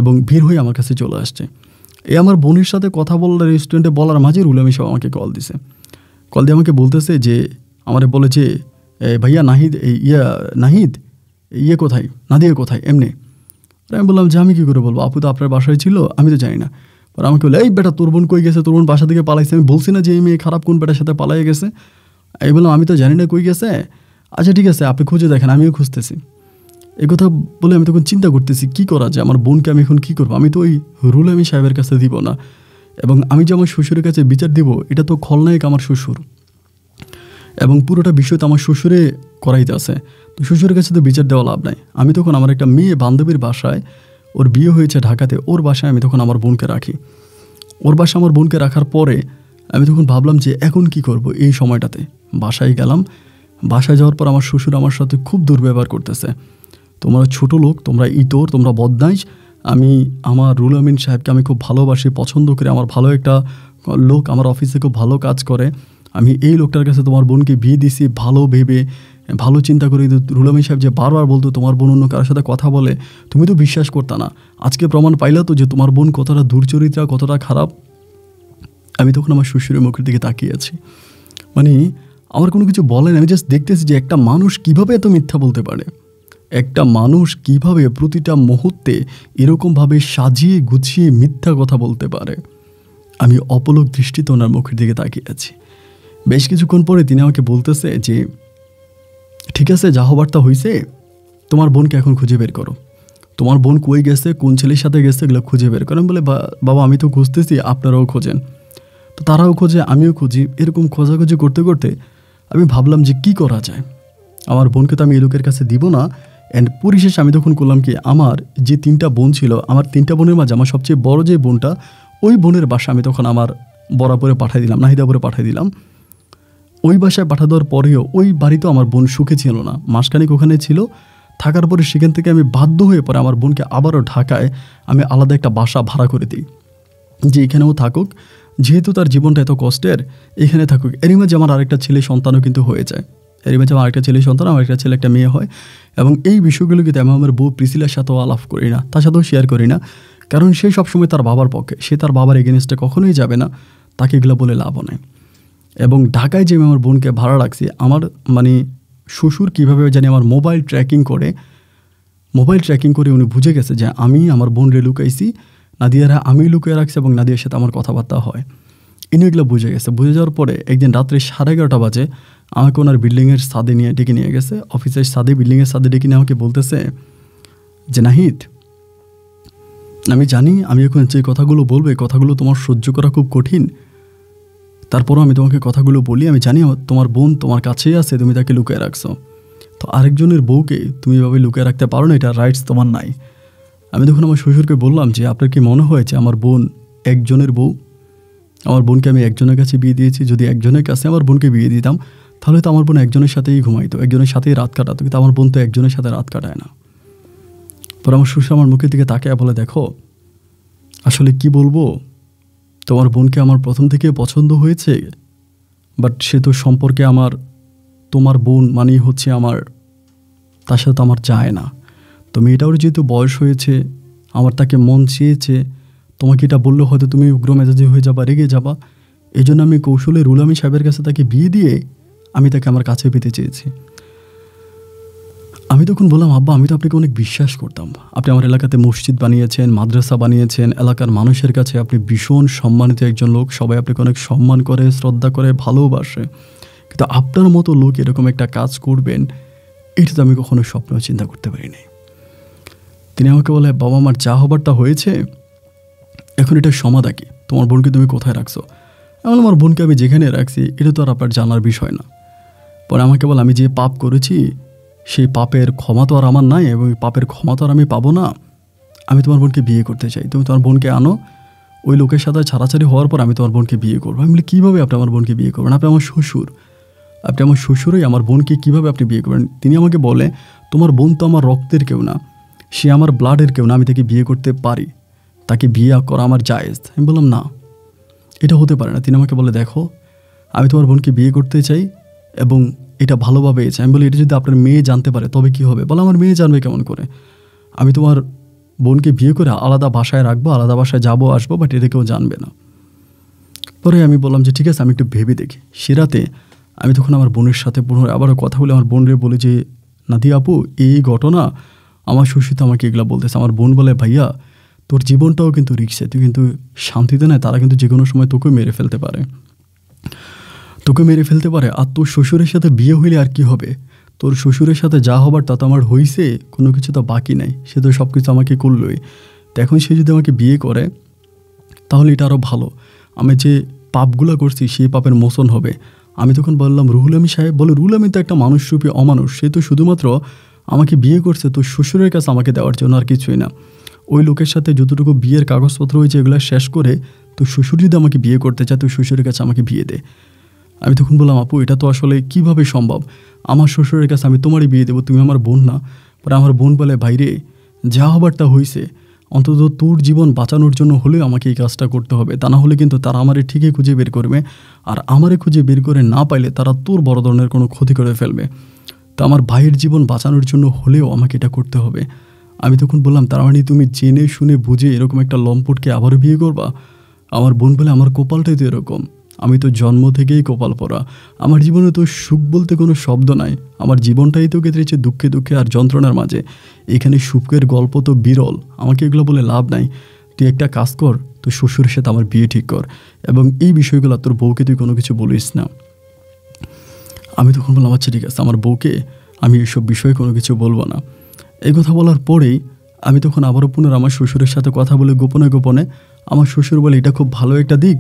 এবং বের হয়ে আমার কাছে চলে আসছে। আমার বোনের সাথে কথা বলার রেস্টুরেন্টে বলার মাঝে রুল আমিন সাহেব আমাকে কল দিছে। কল দিয়ে আমাকে বলতেছে যে আমারে বলে যে ভাইয়া নাহিদ নাহিদ কোথায়, নাদিয়া কোথায় এমনি। আমি বললাম যে আমি কী করে বলবো, আপু তো আপনার বাসায় ছিল, আমি তো জানি না। আর আমাকে বলে এই বেটা তোর বোন কই গেছে, তোর বোন বাসা থেকে পালাইছে, আমি বলছি না যে এই মেয়ে খারাপ, কোন বেটার সাথে পালাই গেছে। আমি বললাম আমি তো জানি না কই গেছে, আচ্ছা ঠিক আছে আপনি খুঁজে দেখেন, আমিও খুঁজতেছি। এই কথা বলে আমি তখন চিন্তা করতেছি কী করা যায়, আমার বোনকে আমি এখন কী করবো। আমি তো ওই রুল আমিন সাহেবের কাছে দিব না, এবং আমি যে আমার শ্বশুরের কাছে বিচার দিব, এটা তো খলনায়ক আমার শ্বশুর, এবং পুরোটা বিষয় তো আমার শ্বশুরে করাইতে আছে, তো শ্বশুরের কাছে তো বিচার দেওয়া লাভ নাই। আমি তখন আমার একটা মেয়ে বান্ধবীর বাসায়, ওর বিয়ে হয়েছে ঢাকাতে, ওর বাসায় আমি তখন আমার বোনকে রাখি। ওর বাসায় আমার বোনকে রাখার পরে আমি তখন ভাবলাম যে এখন কি করব। এই সময়টাতে বাসায় গেলাম, বাসায় যাওয়ার পর আমার শ্বশুর আমার সাথে খুব দুর্ব্যবহার করতেছে, তোমরা ছোট লোক, তোমরা ইতর, তোমরা বদমাইশ। আমি আমার রুল আমিন সাহেবকে আমি খুব ভালোবাসি, পছন্দ করি, আমার ভালো একটা লোক, আমার অফিসে খুব ভালো কাজ করে, আমি এই লোকটার কাছে তোমার বোনকে বিয়ে দিছি ভালো ভেবে, ভালো চিন্তা করি। রুল আমিন সাহেব যে বারবার বলতো তোমার বোন অন্য কারোর সাথে কথা বলে, তুমি তো বিশ্বাস করতা না, আজকে প্রমাণ পাইলা তো যে তোমার বোন কতটা দুর্চরিত্রা, কতটা খারাপ। আমি তখন আমার শ্বশুরের মুখের দিকে তাকিয়ে আছি, মানে আমার কোনো কিছু বলেন, আমি জাস্ট দেখতেছি যে একটা মানুষ কিভাবে এত মিথ্যা বলতে পারে, একটা মানুষ কিভাবে প্রতিটা মুহূর্তে এরকমভাবে সাজিয়ে গুছিয়ে মিথ্যা কথা বলতে পারে। আমি অপলক দৃষ্টিতে ওনার মুখের দিকে তাকিয়ে আছি। বেশ কিছুক্ষণ পরে তিনি আমাকে বলতেছে যে ঠিক আছে যা হবার তা হয়েছে, তোমার বোনকে এখন খুঁজে বের করো, তোমার বোন কই গেছে, কোন ছেলের সাথে গেছে, এগুলো খুঁজে বের করো। বলে বাবা আমি তো খুঁজতেছি, আপনারাও খোঁজেন। তো তারাও খোঁজে, আমিও খুঁজি, এরকম খোঁজাখুঁজি করতে করতে আমি ভাবলাম যে কি করা যায়, আমার বোনকে তো আমি এই লোকের কাছে দিব না। অ্যান্ড পরিশেষে আমি তখন করলাম কি, আমার যে 3টা বোন ছিল, আমার 3টা বোনের মাঝে আমার সবচেয়ে বড় যে বোনটা, ওই বোনের বাসা আমি তখন আমার বরাবরে পাঠিয়ে দিলাম, নাহিদাপুরে পাঠিয়ে দিলাম। ওই বাসায় পাঠা দেওয়ার পরেও ওই বাড়িতেও আমার বোন সুখে ছিল না, মাসখানেক ওখানে ছিল, থাকার পরে সেখান থেকে আমি বাধ্য হয়ে পরে আমার বোনকে আবারও ঢাকায় আমি আলাদা একটা বাসা ভাড়া করে দিই, যে এখানেও থাকুক, যেহেতু তার জীবনটা এত কষ্টের, এখানে থাকুক। এরই মাঝে আমার আরেকটা ছেলে সন্তানও কিন্তু হয়ে যায়, এরই মাঝে আমার আরেকটা ছেলে সন্তান, আমার একটা ছেলে একটা মেয়ে হয়। এবং এই বিষয়গুলো কিন্তু আমি আমার বউ প্রিসিলার সাথেও আলাপ করি না, তার সাথেও শেয়ার করি না, কারণ সে সবসময় তার বাবার পক্ষে, সে তার বাবার এগেনস্টে কখনোই যাবে না, তাকে এগুলো বলে লাভও নেই। এবং ঢাকায় যে আমি আমার বোনকে ভাড়া রাখছি, আমার মানে শ্বশুর কীভাবে জানি আমার মোবাইল ট্র্যাকিং করে উনি বুঝে গেছে যে আমি আমার বোনরে লুকাইছি, নাদিয়ারা আমি লুকিয়ে রাখছি, এবং নাদিয়ার সাথে আমার কথাবার্তা হয়, ইনি এগুলো বুঝে গেছে। বুঝে যাওয়ার পরে একদিন রাত্রে 11:30 বাজে আমাকে ওনার বিল্ডিংয়ের ছাদে ডেকে নিয়ে গেছে, অফিসের ছাদে, বিল্ডিংয়ের ছাদে ডেকে নিয়ে আমাকে বলতেছে যে নাহিদ, আমি জানি আমি এখন যে কথাগুলো বলবো, এই কথাগুলো তোমার সহ্য করা খুব কঠিন, তারপরও আমি তোমাকে কথাগুলো বলি, আমি জানি তোমার বোন তোমার কাছেই আছে, তুমি তাকে লুকিয়ে রাখছো, তো আরেকজনের বউকে তুমি এভাবে লুকিয়ে রাখতে পারো না, এটা রাইটস তোমার নাই। আমি তখন আমার শ্বশুরকে বললাম যে আপনার কি মনে হয়েছে আমার বোন একজনের বউ, আমার বোনকে আমি একজনের কাছে বিয়ে দিয়েছি, যদি একজনের কাছে আমার বোনকে বিয়ে দিতাম তাহলে তো আমার বোন একজনের সাথেই ঘুমাইতো, একজনের সাথেই রাত কাটাতো, কিন্তু আমার বোন তো একজনের সাথে রাত কাটায় না। পরে আমার শ্বশুর আমার মুখের দিকে তাকায় বলে দেখো আসলে কি বলবো, তোমার বোনকে আমার প্রথম থেকে পছন্দ হয়েছে, বাট সে তো সম্পর্কে আমার, তোমার বোন মানেই হচ্ছে আমার, তার সাথে তো আমার যায় না, তো মেয়েটার যেহেতু বয়স হয়েছে, আমার তাকে মন চেয়েছে, তোমাকে এটা বললে হয়তো তুমি উগ্র মেজাজি হয়ে যাবা, রেগে যাবা, এই জন্য আমি কৌশলে রুল আমিন সাহেবের কাছে তাকে বিয়ে দিয়ে আমি তাকে আমার কাছে পেতে চেয়েছি। আমি তখন বললাম আব্বা আমি তো আপনাকে অনেক বিশ্বাস করতাম, আপনি আমার এলাকাতে মসজিদ বানিয়েছেন, মাদ্রাসা বানিয়েছেন, এলাকার মানুষের কাছে আপনি ভীষণ সম্মানিত একজন লোক, সবাই আপনাকে অনেক সম্মান করে, শ্রদ্ধা করে, ভালোবাসে, কিন্তু আপনার মতো লোক এরকম একটা কাজ করবেন এটা তো আমি কখনো স্বপ্নেও চিন্তা করতে পারিনি। তিনি আমাকে বলে বাবা আমার যা হবারটা হয়েছে, এখন এটা সমাধা কি, তোমার বোনকে তুমি কোথায় রাখছো? এমন আমার বোনকে আমি যেখানে রাখছি এটা তো আর আপনার জানার বিষয় না। পরে আমাকে বলে আমি যে পাপ করেছি সেই পাপের ক্ষমা তো আর আমার নাই, এবং পাপের ক্ষমা তো আর আমি পাবো না, আমি তোমার বোনকে বিয়ে করতে চাই, তুমি তোমার বোনকে আনো, ওই লোকের সাথে ছাড়াছাড়ি হওয়ার পর আমি তোমার বোনকে বিয়ে করবো। আমি বলি কীভাবে আপনি আমার বোনকে বিয়ে করবেন? আপনি আমার শ্বশুর, আপনি আমার শ্বশুরই, আমার বোনকে কীভাবে আপনি বিয়ে করবেন? তিনি আমাকে বলে তোমার বোন তো আমার রক্তের কেউ না, সে আমার ব্লাডের কেউ না, আমি তাকে বিয়ে করতে পারি, তাকে বিয়ে করা আমার জায়েজ। আমি বললাম না, এটা হতে পারে না। তিনি আমাকে বলে দেখো, আমি তোমার বোনকে বিয়ে করতে চাই এবং এটা ভালোভাবে চাই। আমি বলি এটা যদি আপনার মেয়ে জানতে পারে তবে কি হবে? বলে আমার মেয়ে জানবে কেমন করে? আমি তোমার বোনকে বিয়ে করে আলাদা বাসায় রাখবো, আলাদা বাসায় যাবো আসবো, বাট এটা কেউ জানবে না। পরে আমি বললাম যে ঠিক আছে, আমি একটু ভেবে দেখি। সে রাতে আমি তখন আমার বোনের সাথে পুনরায় আবারও কথা বলে আমার বোনরে বলি যে নাদি আপু, এই ঘটনা আমার শ্বশুর তো আমাকে এগুলো বলতেছে। আমার বোন বলে ভাইয়া তোর জীবনটাও কিন্তু রিক্সে, তুই কিন্তু শান্তিতে নেয়, তারা কিন্তু যে কোনো সময় তোকে মেরে ফেলতে পারে, আর তোর শ্বশুরের সাথে বিয়ে হইলে আর কি হবে? তোর শ্বশুরের সাথে যা হবার তা তো আমার হইছে, কোনো কিছু তো বাকি নাই, সে তো সব কিছু আমাকে করলোই। তো এখন সে যদি আমাকে বিয়ে করে তাহলে এটা আরও ভালো, আমি যে পাপগুলো করছি সেই পাপের মোচন হবে। আমি তখন বললাম রুহুল আমিন সাহেব। বলে রুহুল আমিন তো একটা মানুষরূপী অমানুষ, সে তো শুধুমাত্র আমাকে বিয়ে করছে তোর শ্বশুরের কাছে আমাকে দেওয়ার জন্য, আর কিছুই না। ওই লোকের সাথে যতটুকু বিয়ের কাগজপত্র হয়েছে এগুলো শেষ করে তোর শ্বশুর যদি আমাকে বিয়ে করতে চায় তোর শ্বশুরের কাছে আমাকে বিয়ে দে। আমি তখন বললাম আপু এটা তো আসলে কীভাবে সম্ভব? আমার শ্বশুরের কাছে আমি তোমারই বিয়ে দেবো, তুমি আমার বোন না। পরে আমার বোন বলে ভাইরে যা হবার তা হয়েছে, অন্তত তোর জীবন বাঁচানোর জন্য হলেও আমাকে এই কাজটা করতে হবে, তা না হলে কিন্তু তারা আমারে ঠিকই খুঁজে বের করবে, আর আমারে খুঁজে বের করে না পাইলে তারা তোর বড় ধরনের কোনো ক্ষতি করে ফেলবে। তো আমার ভাইয়ের জীবন বাঁচানোর জন্য হলেও আমাকে এটা করতে হবে। আমি তখন বললাম তার মানে তুমি জেনে শুনে বুঝে এরকম একটা লম্পটকে আবারও বিয়ে করবা? আমার বোন বলে আমার কপালটাই তো এরকম, আমি তো জন্ম থেকেই কপাল পরা, আমার জীবনে তো সুখ বলতে কোনো শব্দ নাই, আমার জীবনটাই তো কেটেছে দুঃখে দুঃখে আর যন্ত্রণার মাঝে, এখানে সুখের গল্প তো বিরল, আমাকে এগুলো বলে লাভ নাই। তুই একটা কাজ কর, তোর শ্বশুরের সাথে আমার বিয়ে ঠিক কর এবং এই বিষয়গুলো তোর বউকে তুই কোনো কিছু বলিস না। আমি তখন বললাম আচ্ছা ঠিক আছে, আমার বউকে আমি এইসব বিষয়ে কোনো কিছু বলবো না। এই কথা বলার পরেই আমি তখন আবারও পুনরায় আমার শ্বশুরের সাথে কথা বলে গোপনে গোপনে, আমার শ্বশুর বলে এটা খুব ভালো একটা দিক,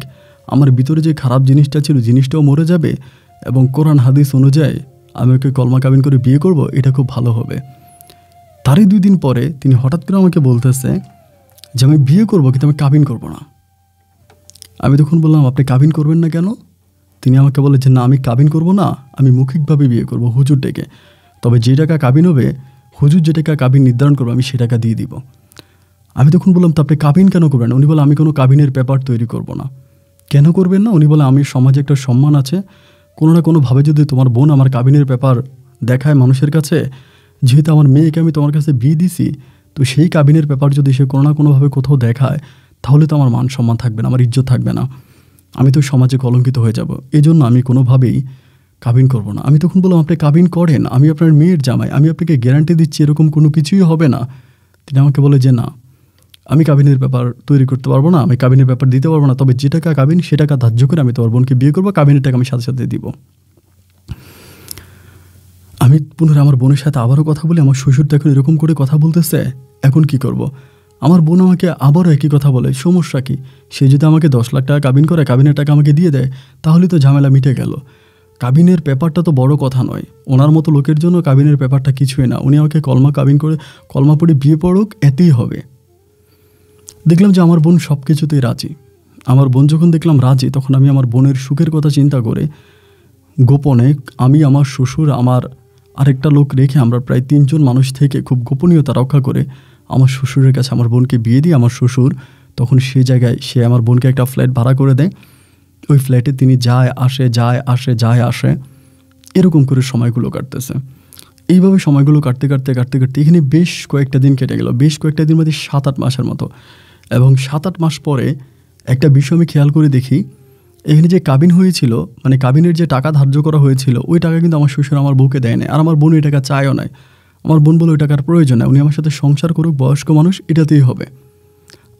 আমার ভিতরে যে খারাপ জিনিসটা ছিল জিনিসটাও মরে যাবে এবং কোরআন হাদিস অনুযায়ী আমি ওকে কলমা কাবিন করে বিয়ে করব, এটা খুব ভালো হবে। তারই 2 দিন পরে তিনি হঠাৎ করে আমাকে বলতেছে যে আমি বিয়ে করবো কিন্তু আমি কাবিন করব না। আমি তখন বললাম আপনি কাবিন করবেন না কেন? তিনি আমাকে বলে যে না আমি কাবিন করব না, আমি মৌখিকভাবে বিয়ে করব হুজুর ডেকে, তবে যে টাকা কাবিন হবে হুজুর যে টাকা কাবিন নির্ধারণ করবো আমি সে টাকা দিয়ে দিব। আমি তখন বললাম তো আপনি কাবিন কেন করবেন? উনি বলে আমি কোনো কাবিনের পেপার তৈরি করব না। কেন করবেন না? উনি বলে আমি সমাজে একটা সম্মান আছে, কোনো না কোনোভাবে যদি তোমার বোন আমার কাবিনের পেপার দেখায় মানুষের কাছে, যেহেতু আমার মেয়েকে আমি তোমার কাছে বিয়ে দিছি, তো সেই কাবিনের পেপার যদি সে কোনো না কোনোভাবে কোথাও দেখায় তাহলে তো আমার মান সম্মান থাকবে না, আমার ইজ্জত থাকবে না, আমি তো সমাজে কলঙ্কিত হয়ে যাব, এই জন্য আমি কোনোভাবেই কাবিন করব না। আমি তখন বললাম আপনি কাবিন করেন, আমি আপনার মেয়ের জামাই, আমি আপনাকে গ্যারান্টি দিচ্ছি এরকম কোনো কিছুই হবে না। তিনি আমাকে বলে যে না আমি কাবিনের ব্যাপার তৈরি করতে পারবো না, আমি কাবিনের ব্যাপার দিতে পারবো না, তবে যে টাকা কাবিন সে টাকা ধার্য করে আমি তোমার বোনকে বিয়ে করবো, কাবিনের টাকা আমি সাথে সাথে দিব। আমি পুনরায় আমার বোনের সাথে আবারও কথা বলি, আমার শ্বশুর তো এখন এরকম করে কথা বলতেছে, এখন কি করব? আমার বোন আমাকে আবারও একই কথা বলে, সমস্যা কি? সে যদি আমাকে 10 লাখ টাকা কাবিন করে কাবিনের টাকা আমাকে দিয়ে দেয় তাহলে তো ঝামেলা মিটে গেল। কাবিনের পেপারটা তো বড় কথা নয়, ওনার মতো লোকের জন্য কাবিনের পেপারটা কিছুই না, উনি আমাকে কলমা কাবিন করে কলমা পড়ে বিয়ে পড়ুক এতেই হবে। দেখলাম যে আমার বোন সব কিছুতেই রাজি। আমার বোন যখন দেখলাম রাজি তখন আমি আমার বোনের সুখের কথা চিন্তা করে গোপনে আমি আমার শ্বশুর আমার আরেকটা লোক রেখে আমরা প্রায় 3 জন মানুষ থেকে খুব গোপনীয়তা রক্ষা করে আমার শ্বশুরের কাছে আমার বোনকে বিয়ে দিই। আমার শ্বশুর তখন সে জায়গায় সে আমার বোনকে একটা ফ্ল্যাট ভাড়া করে দেয়, ওই ফ্ল্যাটে তিনি যায় আসে এরকম করে সময়গুলো কাটতেছে। এইভাবে সময়গুলো কাটতে এখানে বেশ কয়েকটা দিন কেটে গেল, বেশ কয়েকটা দিন মধ্যে 7-8 মাসের মতো। এবং 7-8 মাস পরে একটা বিষয় আমি খেয়াল করে দেখি, এখানে যে কাবিন হয়েছিল মানে কাবিনের যে টাকা ধার্য করা হয়েছিল ওই টাকা কিন্তু আমার শ্বশুর আমার বউকে দেয় না, আর আমার বোন ওই টাকা চায়ও নাই। আমার বোন বলে ওই টাকার প্রয়োজন নাই, উনি আমার সাথে সংসার করুক, বয়স্ক মানুষ, এটাতেই হবে,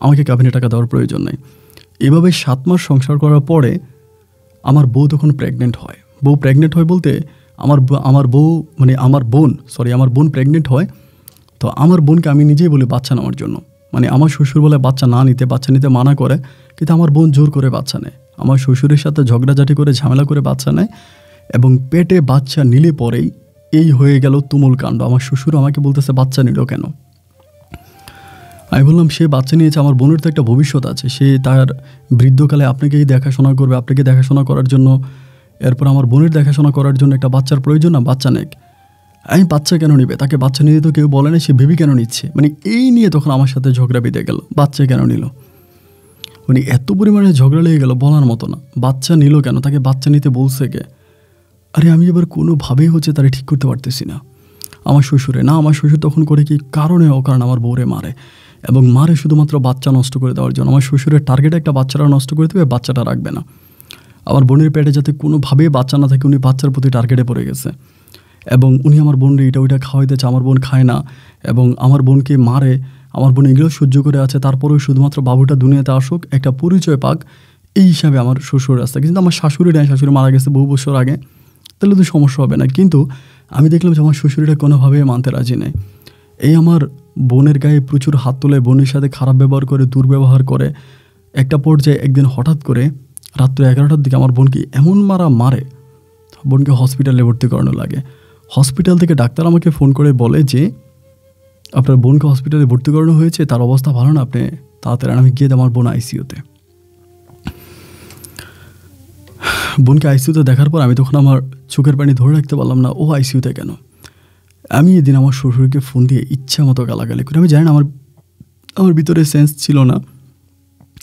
আমাকে কাবিনের টাকা দেওয়ার প্রয়োজন নাই। এভাবে 7 মাস সংসার করার পরে আমার বউ তখন প্রেগনেন্ট হয়। বউ প্রেগনেন্ট হয় বলতে আমার বোন প্রেগনেন্ট হয়। তো আমার বোনকে আমি নিজেই বলি বাচ্চা নেওয়ার জন্য, মানে আমার শ্বশুর বলে বাচ্চা নিতে মানা করে, কিন্তু আমার বোন জোর করে বাচ্চা নেয়। আমার শ্বশুরের সাথে ঝগড়াঝাটি করে ঝামেলা করে বাচ্চা নেয় এবং পেটে বাচ্চা নিলে পরেই এই হয়ে গেল তুমুল কাণ্ড। আমার শ্বশুর আমাকে বলতেছে বাচ্চা নিল কেন? আমি বললাম, সে বাচ্চা নিয়েছে, আমার বোনের তো একটা ভবিষ্যৎ আছে, সে তার বৃদ্ধকালে আপনাকেই দেখাশোনা করবে, আপনাকে দেখাশোনা করার জন্য, এরপর আমার বোনের দেখাশোনা করার জন্য একটা বাচ্চার প্রয়োজন না, বাচ্চা নেক। আমি বাচ্চা কেন নিবে, তাকে বাচ্চা নিতে তো কেউ বলে না, সে বেবি কেন নিচ্ছে, মানে এই নিয়ে তখন আমার সাথে ঝগড়া বেঁধে গেল, বাচ্চা কেন নিল, মানে এত পরিমাণে ঝগড়া লেগে গেল বলার মতো না। বাচ্চা নিল কেন, তাকে বাচ্চা নিতে বলছে কে? আরে আমি এবার কোনোভাবেই তারা ঠিক করতে পারতেছি না। আমার শ্বশুর তখন করে কি কারণে অকারণ আমার বউরে মারে, এবং মারে শুধুমাত্র বাচ্চা নষ্ট করে দেওয়ার জন্য। আমার শ্বশুরের টার্গেট একটা বাচ্চাটা নষ্ট করে দেবে, বাচ্চাটা রাখবে না। আমার বোনের পেটে যাতে কোনোভাবেই বাচ্চা না থাকে, উনি বাচ্চার প্রতি টার্গেটে পড়ে গেছে, এবং উনি আমার বোনরে এটা ওইটা খাওয়াইতেছে, আমার বোন খায় না, এবং আমার বোনকে মারে। আমার বোন এগুলো সহ্য করে আছে, তারপরেও শুধুমাত্র বাবুটা দুনিয়াতে আসুক, একটা পরিচয় পাক, এই হিসাবে আমার শ্বশুর আসছে। কিন্তু আমার শাশুড়ি নেয়, শাশুড়ি মারা গেছে বহু বছর আগে, তাহলে তো সমস্যা হবে না। কিন্তু আমি দেখলাম যে আমার শ্বশুরিটা কোনোভাবেই মানতে রাজি নেই। এই আমার বোনের গায়ে প্রচুর হাত তোলে, বোনের সাথে খারাপ ব্যবহার করে, দুর্ব্যবহার করে। একটা পর্যায়ে একদিন হঠাৎ করে রাত্রে 11টার দিকে আমার বোনকে এমন মারে, বোনকে হসপিটালে ভর্তি করানো লাগে। হসপিটাল থেকে ডাক্তার আমাকে ফোন করে বলে যে আপনার বোনকে হসপিটালে ভর্তি করানো হয়েছে, তার অবস্থা ভালো না, আপনি তাড়াতাড়ি। আমি গিয়ে আমার বোন আইসিইউতে। বোনকে আইসিইউতে দেখার পর আমি তখন আমার চোখের পানি ধরে রাখতে পারলাম না, ও আইসিইউতে কেন। আমি এদিন আমার শ্বশুরকে ফোন দিয়ে ইচ্ছা মতো গালাগালি করি। আমি জানি না, আমার ভিতরে সেন্স ছিল না।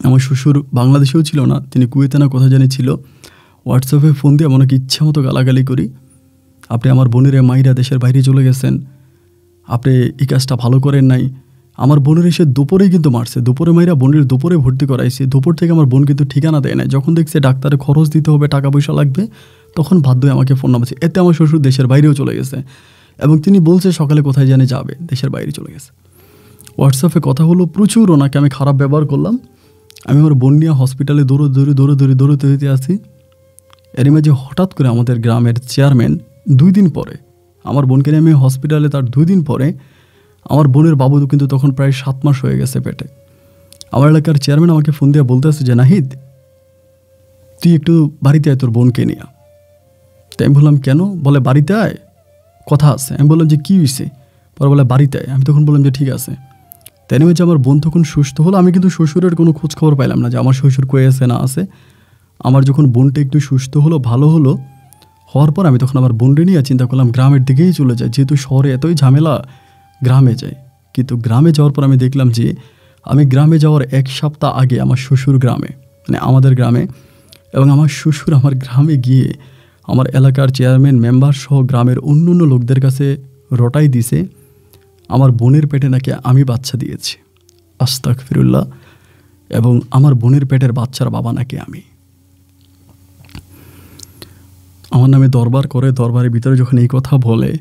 আমার শ্বশুর বাংলাদেশেও ছিল না, তিনি কুয়েতে না কোথায় জানি ছিল। হোয়াটসঅ্যাপে ফোন দিয়ে আমাকে ইচ্ছা মতো গালাগালি করি। আপনি আমার বোনের মাইরা দেশের বাইরে চলে গেছেন, আপনি এই কাজটা ভালো করেন নাই। আমার বোনের এসে দুপুরেই কিন্তু মারছে, দুপুরে মাইরা বোনের দুপুরে ভর্তি করাইছি। দুপুর থেকে আমার বোন কিন্তু ঠিকানা দেয় না। যখন দেখছে ডাক্তারে খরচ দিতে হবে, টাকা পয়সা লাগবে, তখন বাধ্য হয়ে আমাকে ফোন নামাচ্ছে। এতে আমার শ্বশুর দেশের বাইরেও চলে গেছে, এবং তিনি বলছে সকালে কোথায় জানে যাবে, দেশের বাইরে চলে গেছে। হোয়াটসঅ্যাপে কথা হলো প্রচুর, ওনাকে আমি খারাপ ব্যবহার করলাম। আমি আমার বোন নিয়ে হসপিটালে দৌড়তে আসি। এর মাঝে হঠাৎ করে আমাদের গ্রামের চেয়ারম্যান 2 দিন পরে, আমার বোনকে নিয়ে আমি হসপিটালে, তার 2 দিন পরে আমার বোনের বাবু কিন্তু তখন প্রায় 7 মাস হয়ে গেছে পেটে। আমার এলাকার চেয়ারম্যান আমাকে ফোন দিয়ে বলতেছে যে নাহিদ, তুই একটু বাড়িতে আয় তোর বোনকে নিয়ে। তাই আমি বললাম কেন? বলে বাড়িতে আয়, কথা আছে। আমি বললাম যে কী হয়েছে? পরে বলে বাড়িতে আয়। আমি তখন বললাম যে ঠিক আছে। তাই নিয়ে আমার বোন তখন সুস্থ হলো। আমি কিন্তু শ্বশুরের কোনো খোঁজ খবর পাইলাম না যে আমার শ্বশুর কয়ে আছে না আছে। আমার যখন বোনটা একটু সুস্থ হলো, ভালো হলো, হওয়ার পর আমি তখন আমার বোনকে নিয়ে চিন্তা করলাম গ্রামের দিকেই চলে যায়, যেহেতু শহরে এতই ঝামেলা, গ্রামে যাই। কিন্তু গ্রামে যাওয়ার পর আমি দেখলাম যে আমি গ্রামে যাওয়ার 1 সপ্তাহ আগে আমার শ্বশুর গ্রামে, মানে আমাদের গ্রামে, এবং আমার শ্বশুর আমার গ্রামে গিয়ে আমার এলাকার চেয়ারম্যান মেম্বার সহ গ্রামের অন্য লোকদের কাছে রটাই দিছে আমার বোনের পেটে নাকি আমি বাচ্চা দিয়েছি। আস্তাগফিরুল্লাহ। এবং আমার বোনের পেটের বাচ্চার বাবা নাকি আমি। আমার নামে দরবার করে, দরবারের ভিতরে যখন এই কথা বলে,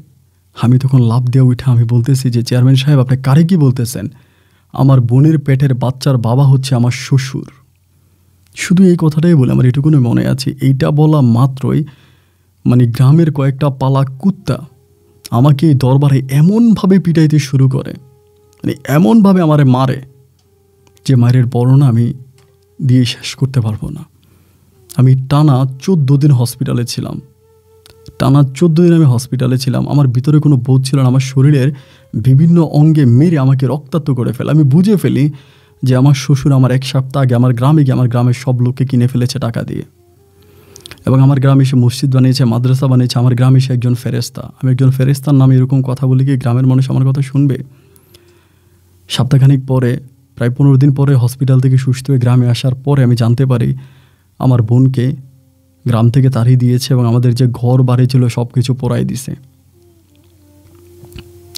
আমি তখন লাফ দিয়ে উঠে আমি বলতেছি যে চেয়ারম্যান সাহেব, আপনি কারে কি বলতেছেন? আমার বোনের পেটের বাচ্চার বাবা হচ্ছে আমার শ্বশুর। শুধু এই কথাটাই বলে আমার এটুকুনি মনে আছে। এইটা বলা মাত্রই মানে গ্রামের কয়েকটা পালা কুত্তা আমাকে এই দরবারে এমনভাবে পিটাইতে শুরু করে, মানে এমনভাবে আমারে মারে যে মায়ের বর্ণনা আমি দিয়ে শেষ করতে পারবো না। আমি টানা 14 দিন হসপিটালে ছিলাম। আমি হসপিটালে ছিলাম। আমার ভিতরে কোনো বোধ ছিল না। আমার শরীরের বিভিন্ন অঙ্গে মেরে আমাকে রক্তাক্ত করে ফেলে। আমি বুঝে ফেলি যে আমার শ্বশুর আমার 1 সপ্তাহ আগে আমার গ্রামে গিয়ে আমার গ্রামের সব লোককে কিনে ফেলেছে টাকা দিয়ে, এবং আমার গ্রামে এসে মসজিদ বানিয়েছে, মাদ্রাসা বানিয়েছে। আমার গ্রামে এসে একজন ফেরেস্তা, আমি একজন ফেরেস্তার নামে এরকম কথা বলি কি গ্রামের মানুষ আমার কথা শুনবে? সপ্তাহখানিক পরে, প্রায় 15 দিন পরে হসপিটাল থেকে সুস্থ হয়ে গ্রামে আসার পরে আমি জানতে পারি আমার বোনকে গ্রাম থেকে তাড়িয়ে দিয়েছে, এবং আমাদের যে ঘর বাড়ি ছিল সব কিছু পোড়াই দিছে।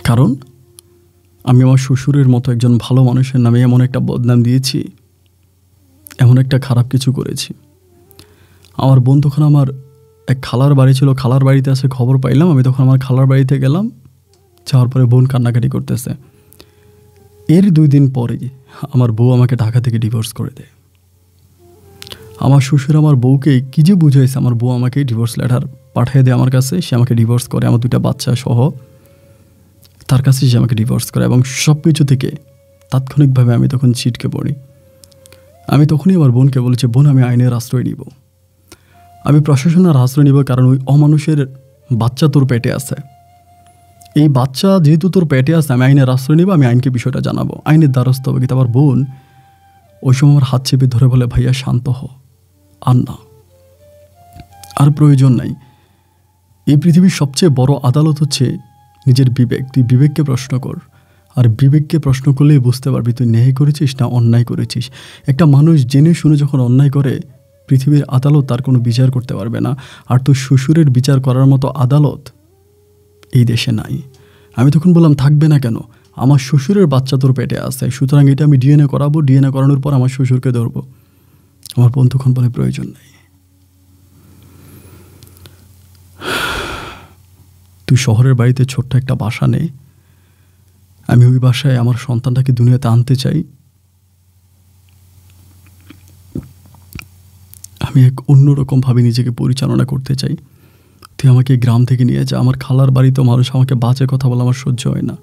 কারণ আমি আমার শ্বশুরের মতো একজন ভালো মানুষের নামে এমন একটা বদনাম দিয়েছি, এমন একটা খারাপ কিছু করেছি। আমার বোন তখন আমার এক খালার বাড়ি ছিল, খালার বাড়িতে আসে খবর পাইলাম। আমি তখন আমার খালার বাড়িতে গেলাম। যাওয়ার পরে বোন কান্নাকাটি করতেছে। এর 2 দিন পরে আমার বউ আমাকে ঢাকা থেকে ডিভোর্স করে দেয়। আমার শ্বশুর আমার বউকে কী যে বুঝাইছে, আমার বউ আমাকে ডিভোর্স লেটার পাঠিয়ে দেয় আমার কাছে। সে আমাকে ডিভোর্স করে, আমার 2টা বাচ্চা সহ তার কাছে সে আমাকে ডিভোর্স করে, এবং সব কিছু থেকে তাৎক্ষণিকভাবে আমি তখন ছিটকে পড়ি। আমি তখনই আমার বোনকে বলেছি, বোন আমি আইনের আশ্রয় নিব, আমি প্রশাসনের আশ্রয় নিব, কারণ ওই অমানুষের বাচ্চা তোর পেটে আছে। এই বাচ্চা যেহেতু তোর পেটে আছে, আমি আইনের আশ্রয় নেব, আমি আইনকে বিষয়টা জানাবো, আইনের দ্বারস্থ হবে। কিন্তু আমার বোন ওই সময় আমার হাত চেপে ধরে বলে, ভাইয়া শান্ত হ, আর না, আর প্রয়োজন নাই। এই পৃথিবীর সবচেয়ে বড় আদালত হচ্ছে নিজের বিবেক। তুই বিবেককে প্রশ্ন কর, আর বিবেককে প্রশ্ন করলেই বুঝতে পারবি তুই ন্যায় করেছিস না অন্যায় করেছিস। একটা মানুষ জেনে শুনে যখন অন্যায় করে, পৃথিবীর আদালত তার কোনো বিচার করতে পারবে না। আর তোর শ্বশুরের বিচার করার মতো আদালত এই দেশে নাই। আমি তখন বললাম, থাকবে না কেন? আমার শ্বশুরের বাচ্চা তোর পেটে আছে, সুতরাং এটা আমি ডিএনএ করাবো, ডিএনএ করানোর পর আমার শ্বশুরকে ধরবো। আমার বোন তখন বলে, প্রয়োজন নেই, তুই শহরের বাড়িতে ছোট্ট একটা বাসা নে, আমি ওই বাসায় আমার সন্তানটাকে দুনিয়াতে আনতে চাই। আমি এক অন্যরকমভাবে নিজেকে পরিচালনা করতে চাই। তুই আমাকে গ্রাম থেকে নিয়ে যা, আমার খালার বাড়িতেও মানুষ আমাকে বাজে কথা বলে আমার সহ্য হয় না।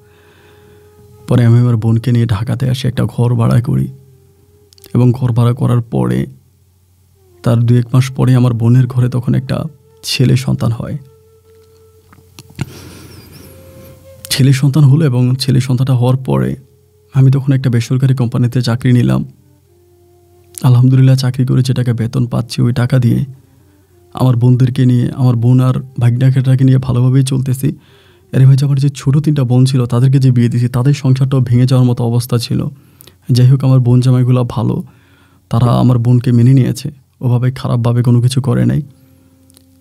পরে আমি আমার বোনকে নিয়ে ঢাকাতে আসি, একটা ঘর ভাড়া করি, এবং ঘর ভাড়া করার পরে তার 2-1 মাস পরে আমার বোনের ঘরে তখন একটা ছেলে সন্তান হয়। ছেলে সন্তান হলো, এবং ছেলে সন্তানটা হওয়ার পরে আমি তখন একটা বেসরকারি কোম্পানিতে চাকরি নিলাম। আলহামদুলিল্লাহ চাকরি করে যে টাকা বেতন পাচ্ছি, ওই টাকা দিয়ে আমার বোনদেরকে নিয়ে, আমার বোন আর ভাগনাটাকে নিয়ে ভালোভাবেই চলতেছি। এর মাঝে আমার যে ছোটো 3টা বোন ছিল, তাদেরকে যে বিয়ে দিয়েছি, তাদের সংসারটাও ভেঙে যাওয়ার মতো অবস্থা ছিল। যাই হোক, আমার বোন জামাইগুলো ভালো, তারা আমার বোনকে মেনে নিয়েছে, ওভাবে খারাপভাবে কোনো কিছু করে নাই।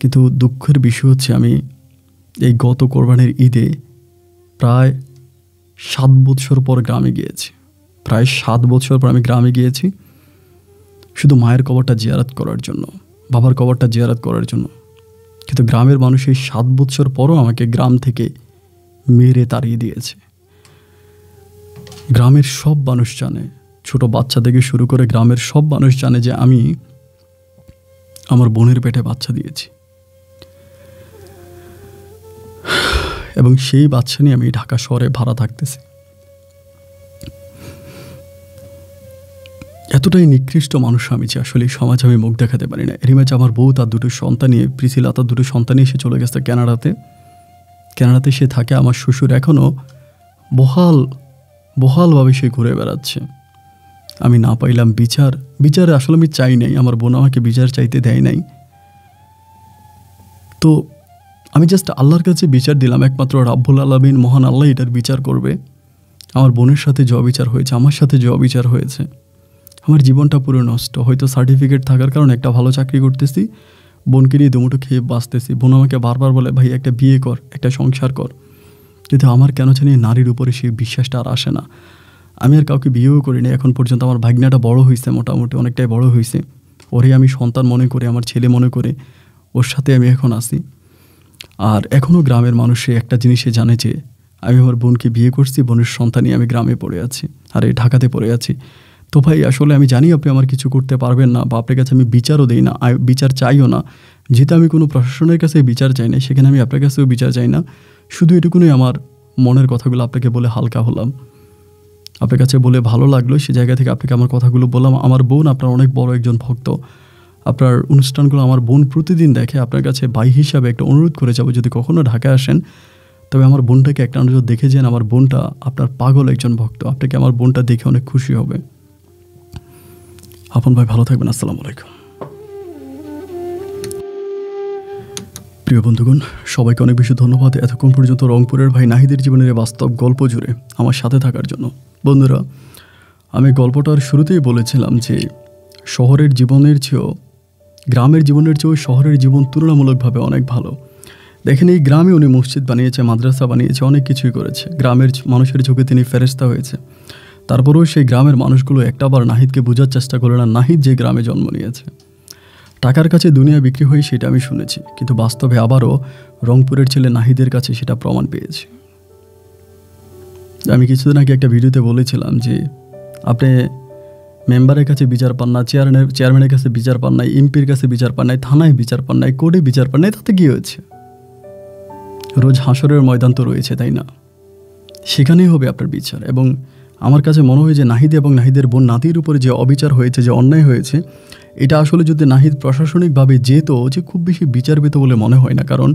কিন্তু দুঃখের বিষয় হচ্ছে, আমি এই গত কোরবানির ঈদে প্রায় 7 বছর পর গ্রামে গিয়েছি। প্রায় 7 বছর পর আমি গ্রামে গিয়েছি, শুধু মায়ের কবরটা জিয়ারত করার জন্য, বাবার কবরটা জিয়ারত করার জন্য। কিন্তু গ্রামের মানুষ এই 7 বছর পরও আমাকে গ্রাম থেকে মেরে তাড়িয়ে দিয়েছে। গ্রামের সব মানুষ জানে, ছোট বাচ্চা থেকে শুরু করে গ্রামের সব মানুষ জানে যে আমি আমার বোনের পেটে বাচ্চা দিয়েছি, এবং সেই বাচ্চা নিয়ে আমি ঢাকা শহরে ভাড়া থাকতেছি। এতটাই নিকৃষ্ট মানুষ আমি যে আসলে সমাজে আমি মুখ দেখাতে পারি না। এরই মাঝে আমার বউ তার 2টো সন্তান নিয়ে, প্রিসিলা তার 2টো সন্তান নিয়ে এসে চলে গেছে ক্যানাডাতে সে থাকে। আমার শ্বশুর এখনও বহালভাবে সে ঘুরে বেড়াচ্ছে। আমি না পাইলাম বিচার আসলে আমি চাই নাই, আমার বোন আমাকে বিচার চাইতে দেয় নাই। তো আমি জাস্ট আল্লাহর কাছে বিচার দিলাম, একমাত্র রাব্বুল আলামিন মহান আল্লাহ এটার বিচার করবে। আমার বোনের সাথে যে অবিচার হয়েছে, আমার সাথে যে অবিচার হয়েছে, আমার জীবনটা পুরো নষ্ট। হয়তো সার্টিফিকেট থাকার কারণে একটা ভালো চাকরি করতেছি, বোনকে নিয়ে দুমুঠো খেয়ে বাঁচতেছি। বোন আমাকে বারবার বলে, ভাই একটা বিয়ে কর, একটা সংসার কর। কিন্তু আমার কেন জানি নারীর উপরে সেই বিশ্বাসটা আর আসে না। আমি আর কাউকে বিয়েও করিনি এখন পর্যন্ত। আমার ভাগ্নাটা বড় হয়েছে, মোটামুটি অনেকটাই বড় হয়েছে, ওরে আমি সন্তান মনে করে, আমার ছেলে মনে করে ওর সাথে আমি এখন আসি। আর এখনও গ্রামের মানুষে একটা জিনিসে জানে যে আমি আমার বোনকে বিয়ে করছি, বোনের সন্তান নিয়ে আমি গ্রামে পড়ে আছি, আর এই ঢাকাতে পড়ে আছি। তো ভাই আসলে আমি জানি আপনি আমার কিছু করতে পারবেন না, বা আপনার কাছে আমি বিচারও দিই না, বিচার চাইও না। যেহেতু আমি কোনো প্রশাসনের কাছে বিচার চাই না, সেখানে আমি আপনার কাছেও বিচার চাই না। শুধু এটুকুনই আমার মনের কথাগুলো আপনাকে বলে হালকা হলাম, আপনার কাছে বলে ভালো লাগলো, সে জায়গা থেকে আপনাকে আমার কথাগুলো বললাম। আমার বোন আপনার অনেক বড় একজন ভক্ত, আপনার অনুষ্ঠানগুলো আমার বোন প্রতিদিন দেখে। আপনার কাছে ভাই হিসাবে একটা অনুরোধ করে যাবো, যদি কখনও ঢাকায় আসেন তবে আমার বোনটাকে একটা অনুরোধ দেখে যান। আমার বোনটা আপনার পাগল একজন ভক্ত, আপনাকে আমার বোনটা দেখে অনেক খুশি হবে। আপন ভাই ভালো থাকবেন, আসসালামু আলাইকুম। প্রিয় বন্ধুগণ, সবাইকে অনেক বেশি ধন্যবাদ এতক্ষণ পর্যন্ত রংপুরের ভাই নাহিদের জীবনের বাস্তব গল্প জুড়ে আমার সাথে থাকার জন্য। বন্ধুরা, আমি গল্পটার শুরুতেই বলেছিলাম যে শহরের জীবনের চেয়েও, গ্রামের জীবনের চেয়েও শহরের জীবন তুলনামূলকভাবে অনেক ভালো। দেখেন, এই গ্রামে উনি মসজিদ বানিয়েছে, মাদ্রাসা বানিয়েছে, অনেক কিছুই করেছে। গ্রামের মানুষের চোখে তিনি ফেরেশতা হয়েছে। তারপরেও সেই গ্রামের মানুষগুলো একটাবার নাহিদকে বোঝার চেষ্টা করে না, নাহিদ যে গ্রামে জন্ম নিয়েছে। টাকার কাছে দুনিয়া বিক্রি হয় সেটা আমি শুনেছি, কিন্তু বাস্তবে আবারও রংপুরের ছেলে নাহিদের কাছে সেটা প্রমাণ পেয়েছি। আমি কিছুদিন আগে একটা ভিডিওতে বলেছিলাম যে আপনি মেম্বারের কাছে বিচার পান না, চেয়ারম্যানের কাছে বিচার পান নাই, এমপির কাছে বিচার পান নাই, থানায় বিচার পান নাই, কোর্টে বিচার পান নাই, তাতে কী হয়েছে? রোজ হাসরের ময়দান তো রয়েছে, তাই না? সেখানেই হবে আপনার বিচার। এবং আমার কাছে মনে হয় যে নাহিদ এবং নাহিদের বোন নাতির উপরে যে অবিচার হয়েছে, যে অন্যায় হয়েছে, এটা আসলে যদি নাহিদ প্রশাসনিকভাবে যেত, যে খুব বেশি বিচার পেত বলে মনে হয় না। কারণ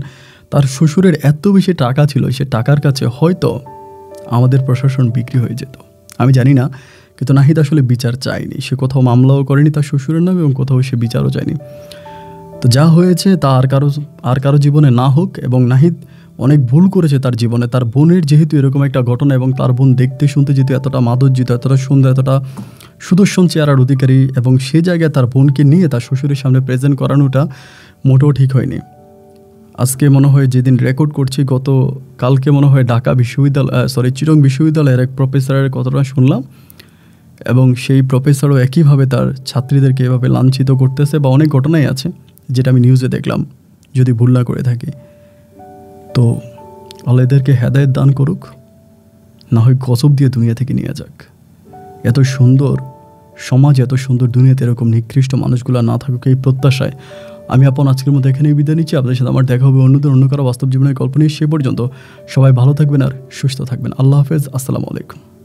তার শ্বশুরের এত বেশি টাকা ছিল, সে টাকার কাছে হয়তো আমাদের প্রশাসন বিক্রি হয়ে যেত। আমি জানি না, কিন্তু নাহিদ আসলে বিচার চায়নি। সে কোথাও মামলাও করেনি তার শ্বশুরের নামে এবং কোথাও সে বিচারও চায়নি। তো যা হয়েছে তা আর কারো জীবনে না হোক। এবং নাহিদ অনেক ভুল করেছে তার জীবনে। তার বোনের যেহেতু এরকম একটা ঘটনা এবং তার বোন দেখতে শুনতে যেহেতু এতটা মাধুর্যিত, এতটা সুন্দর, এতটা সুদর্শন চেহারার অধিকারী, এবং সে জায়গায় তার বোনকে নিয়ে তার শ্বশুরের সামনে প্রেজেন্ট করানোটা মোটেও ঠিক হয়নি। আজকে মনে হয় যেদিন রেকর্ড করছি, কালকে মনে হয় ঢাকা বিশ্ববিদ্যালয় চিটং বিশ্ববিদ্যালয়ের এক প্রফেসরের কথাটা শুনলাম, এবং সেই প্রফেসরও একইভাবে তার ছাত্রীদেরকে এভাবে লাঞ্ছিত করতেছে, বা অনেক ঘটনাই আছে যেটা আমি নিউজে দেখলাম, যদি ভুল না করে থাকি। তো আল্লাহ এদেরকে হেদায়েত দান করুক, না হয় গজব দিয়ে দুনিয়া থেকে নিয়ে যাক। এত সুন্দর সমাজ, এত সুন্দর দুনিয়াতে এরকম নিকৃষ্ট মানুষগুলো না থাকুক, এই প্রত্যাশায় আমি আজকের মধ্যে এখানেই বিদায় নিচ্ছি। আপনাদের সাথে আমার দেখা হবে অন্য কারো বাস্তব জীবনের গল্প নিয়ে। সে পর্যন্ত সবাই ভালো থাকবেন আর সুস্থ থাকবেন। আল্লাহ হাফেজ, আসসালামু আলাইকুম।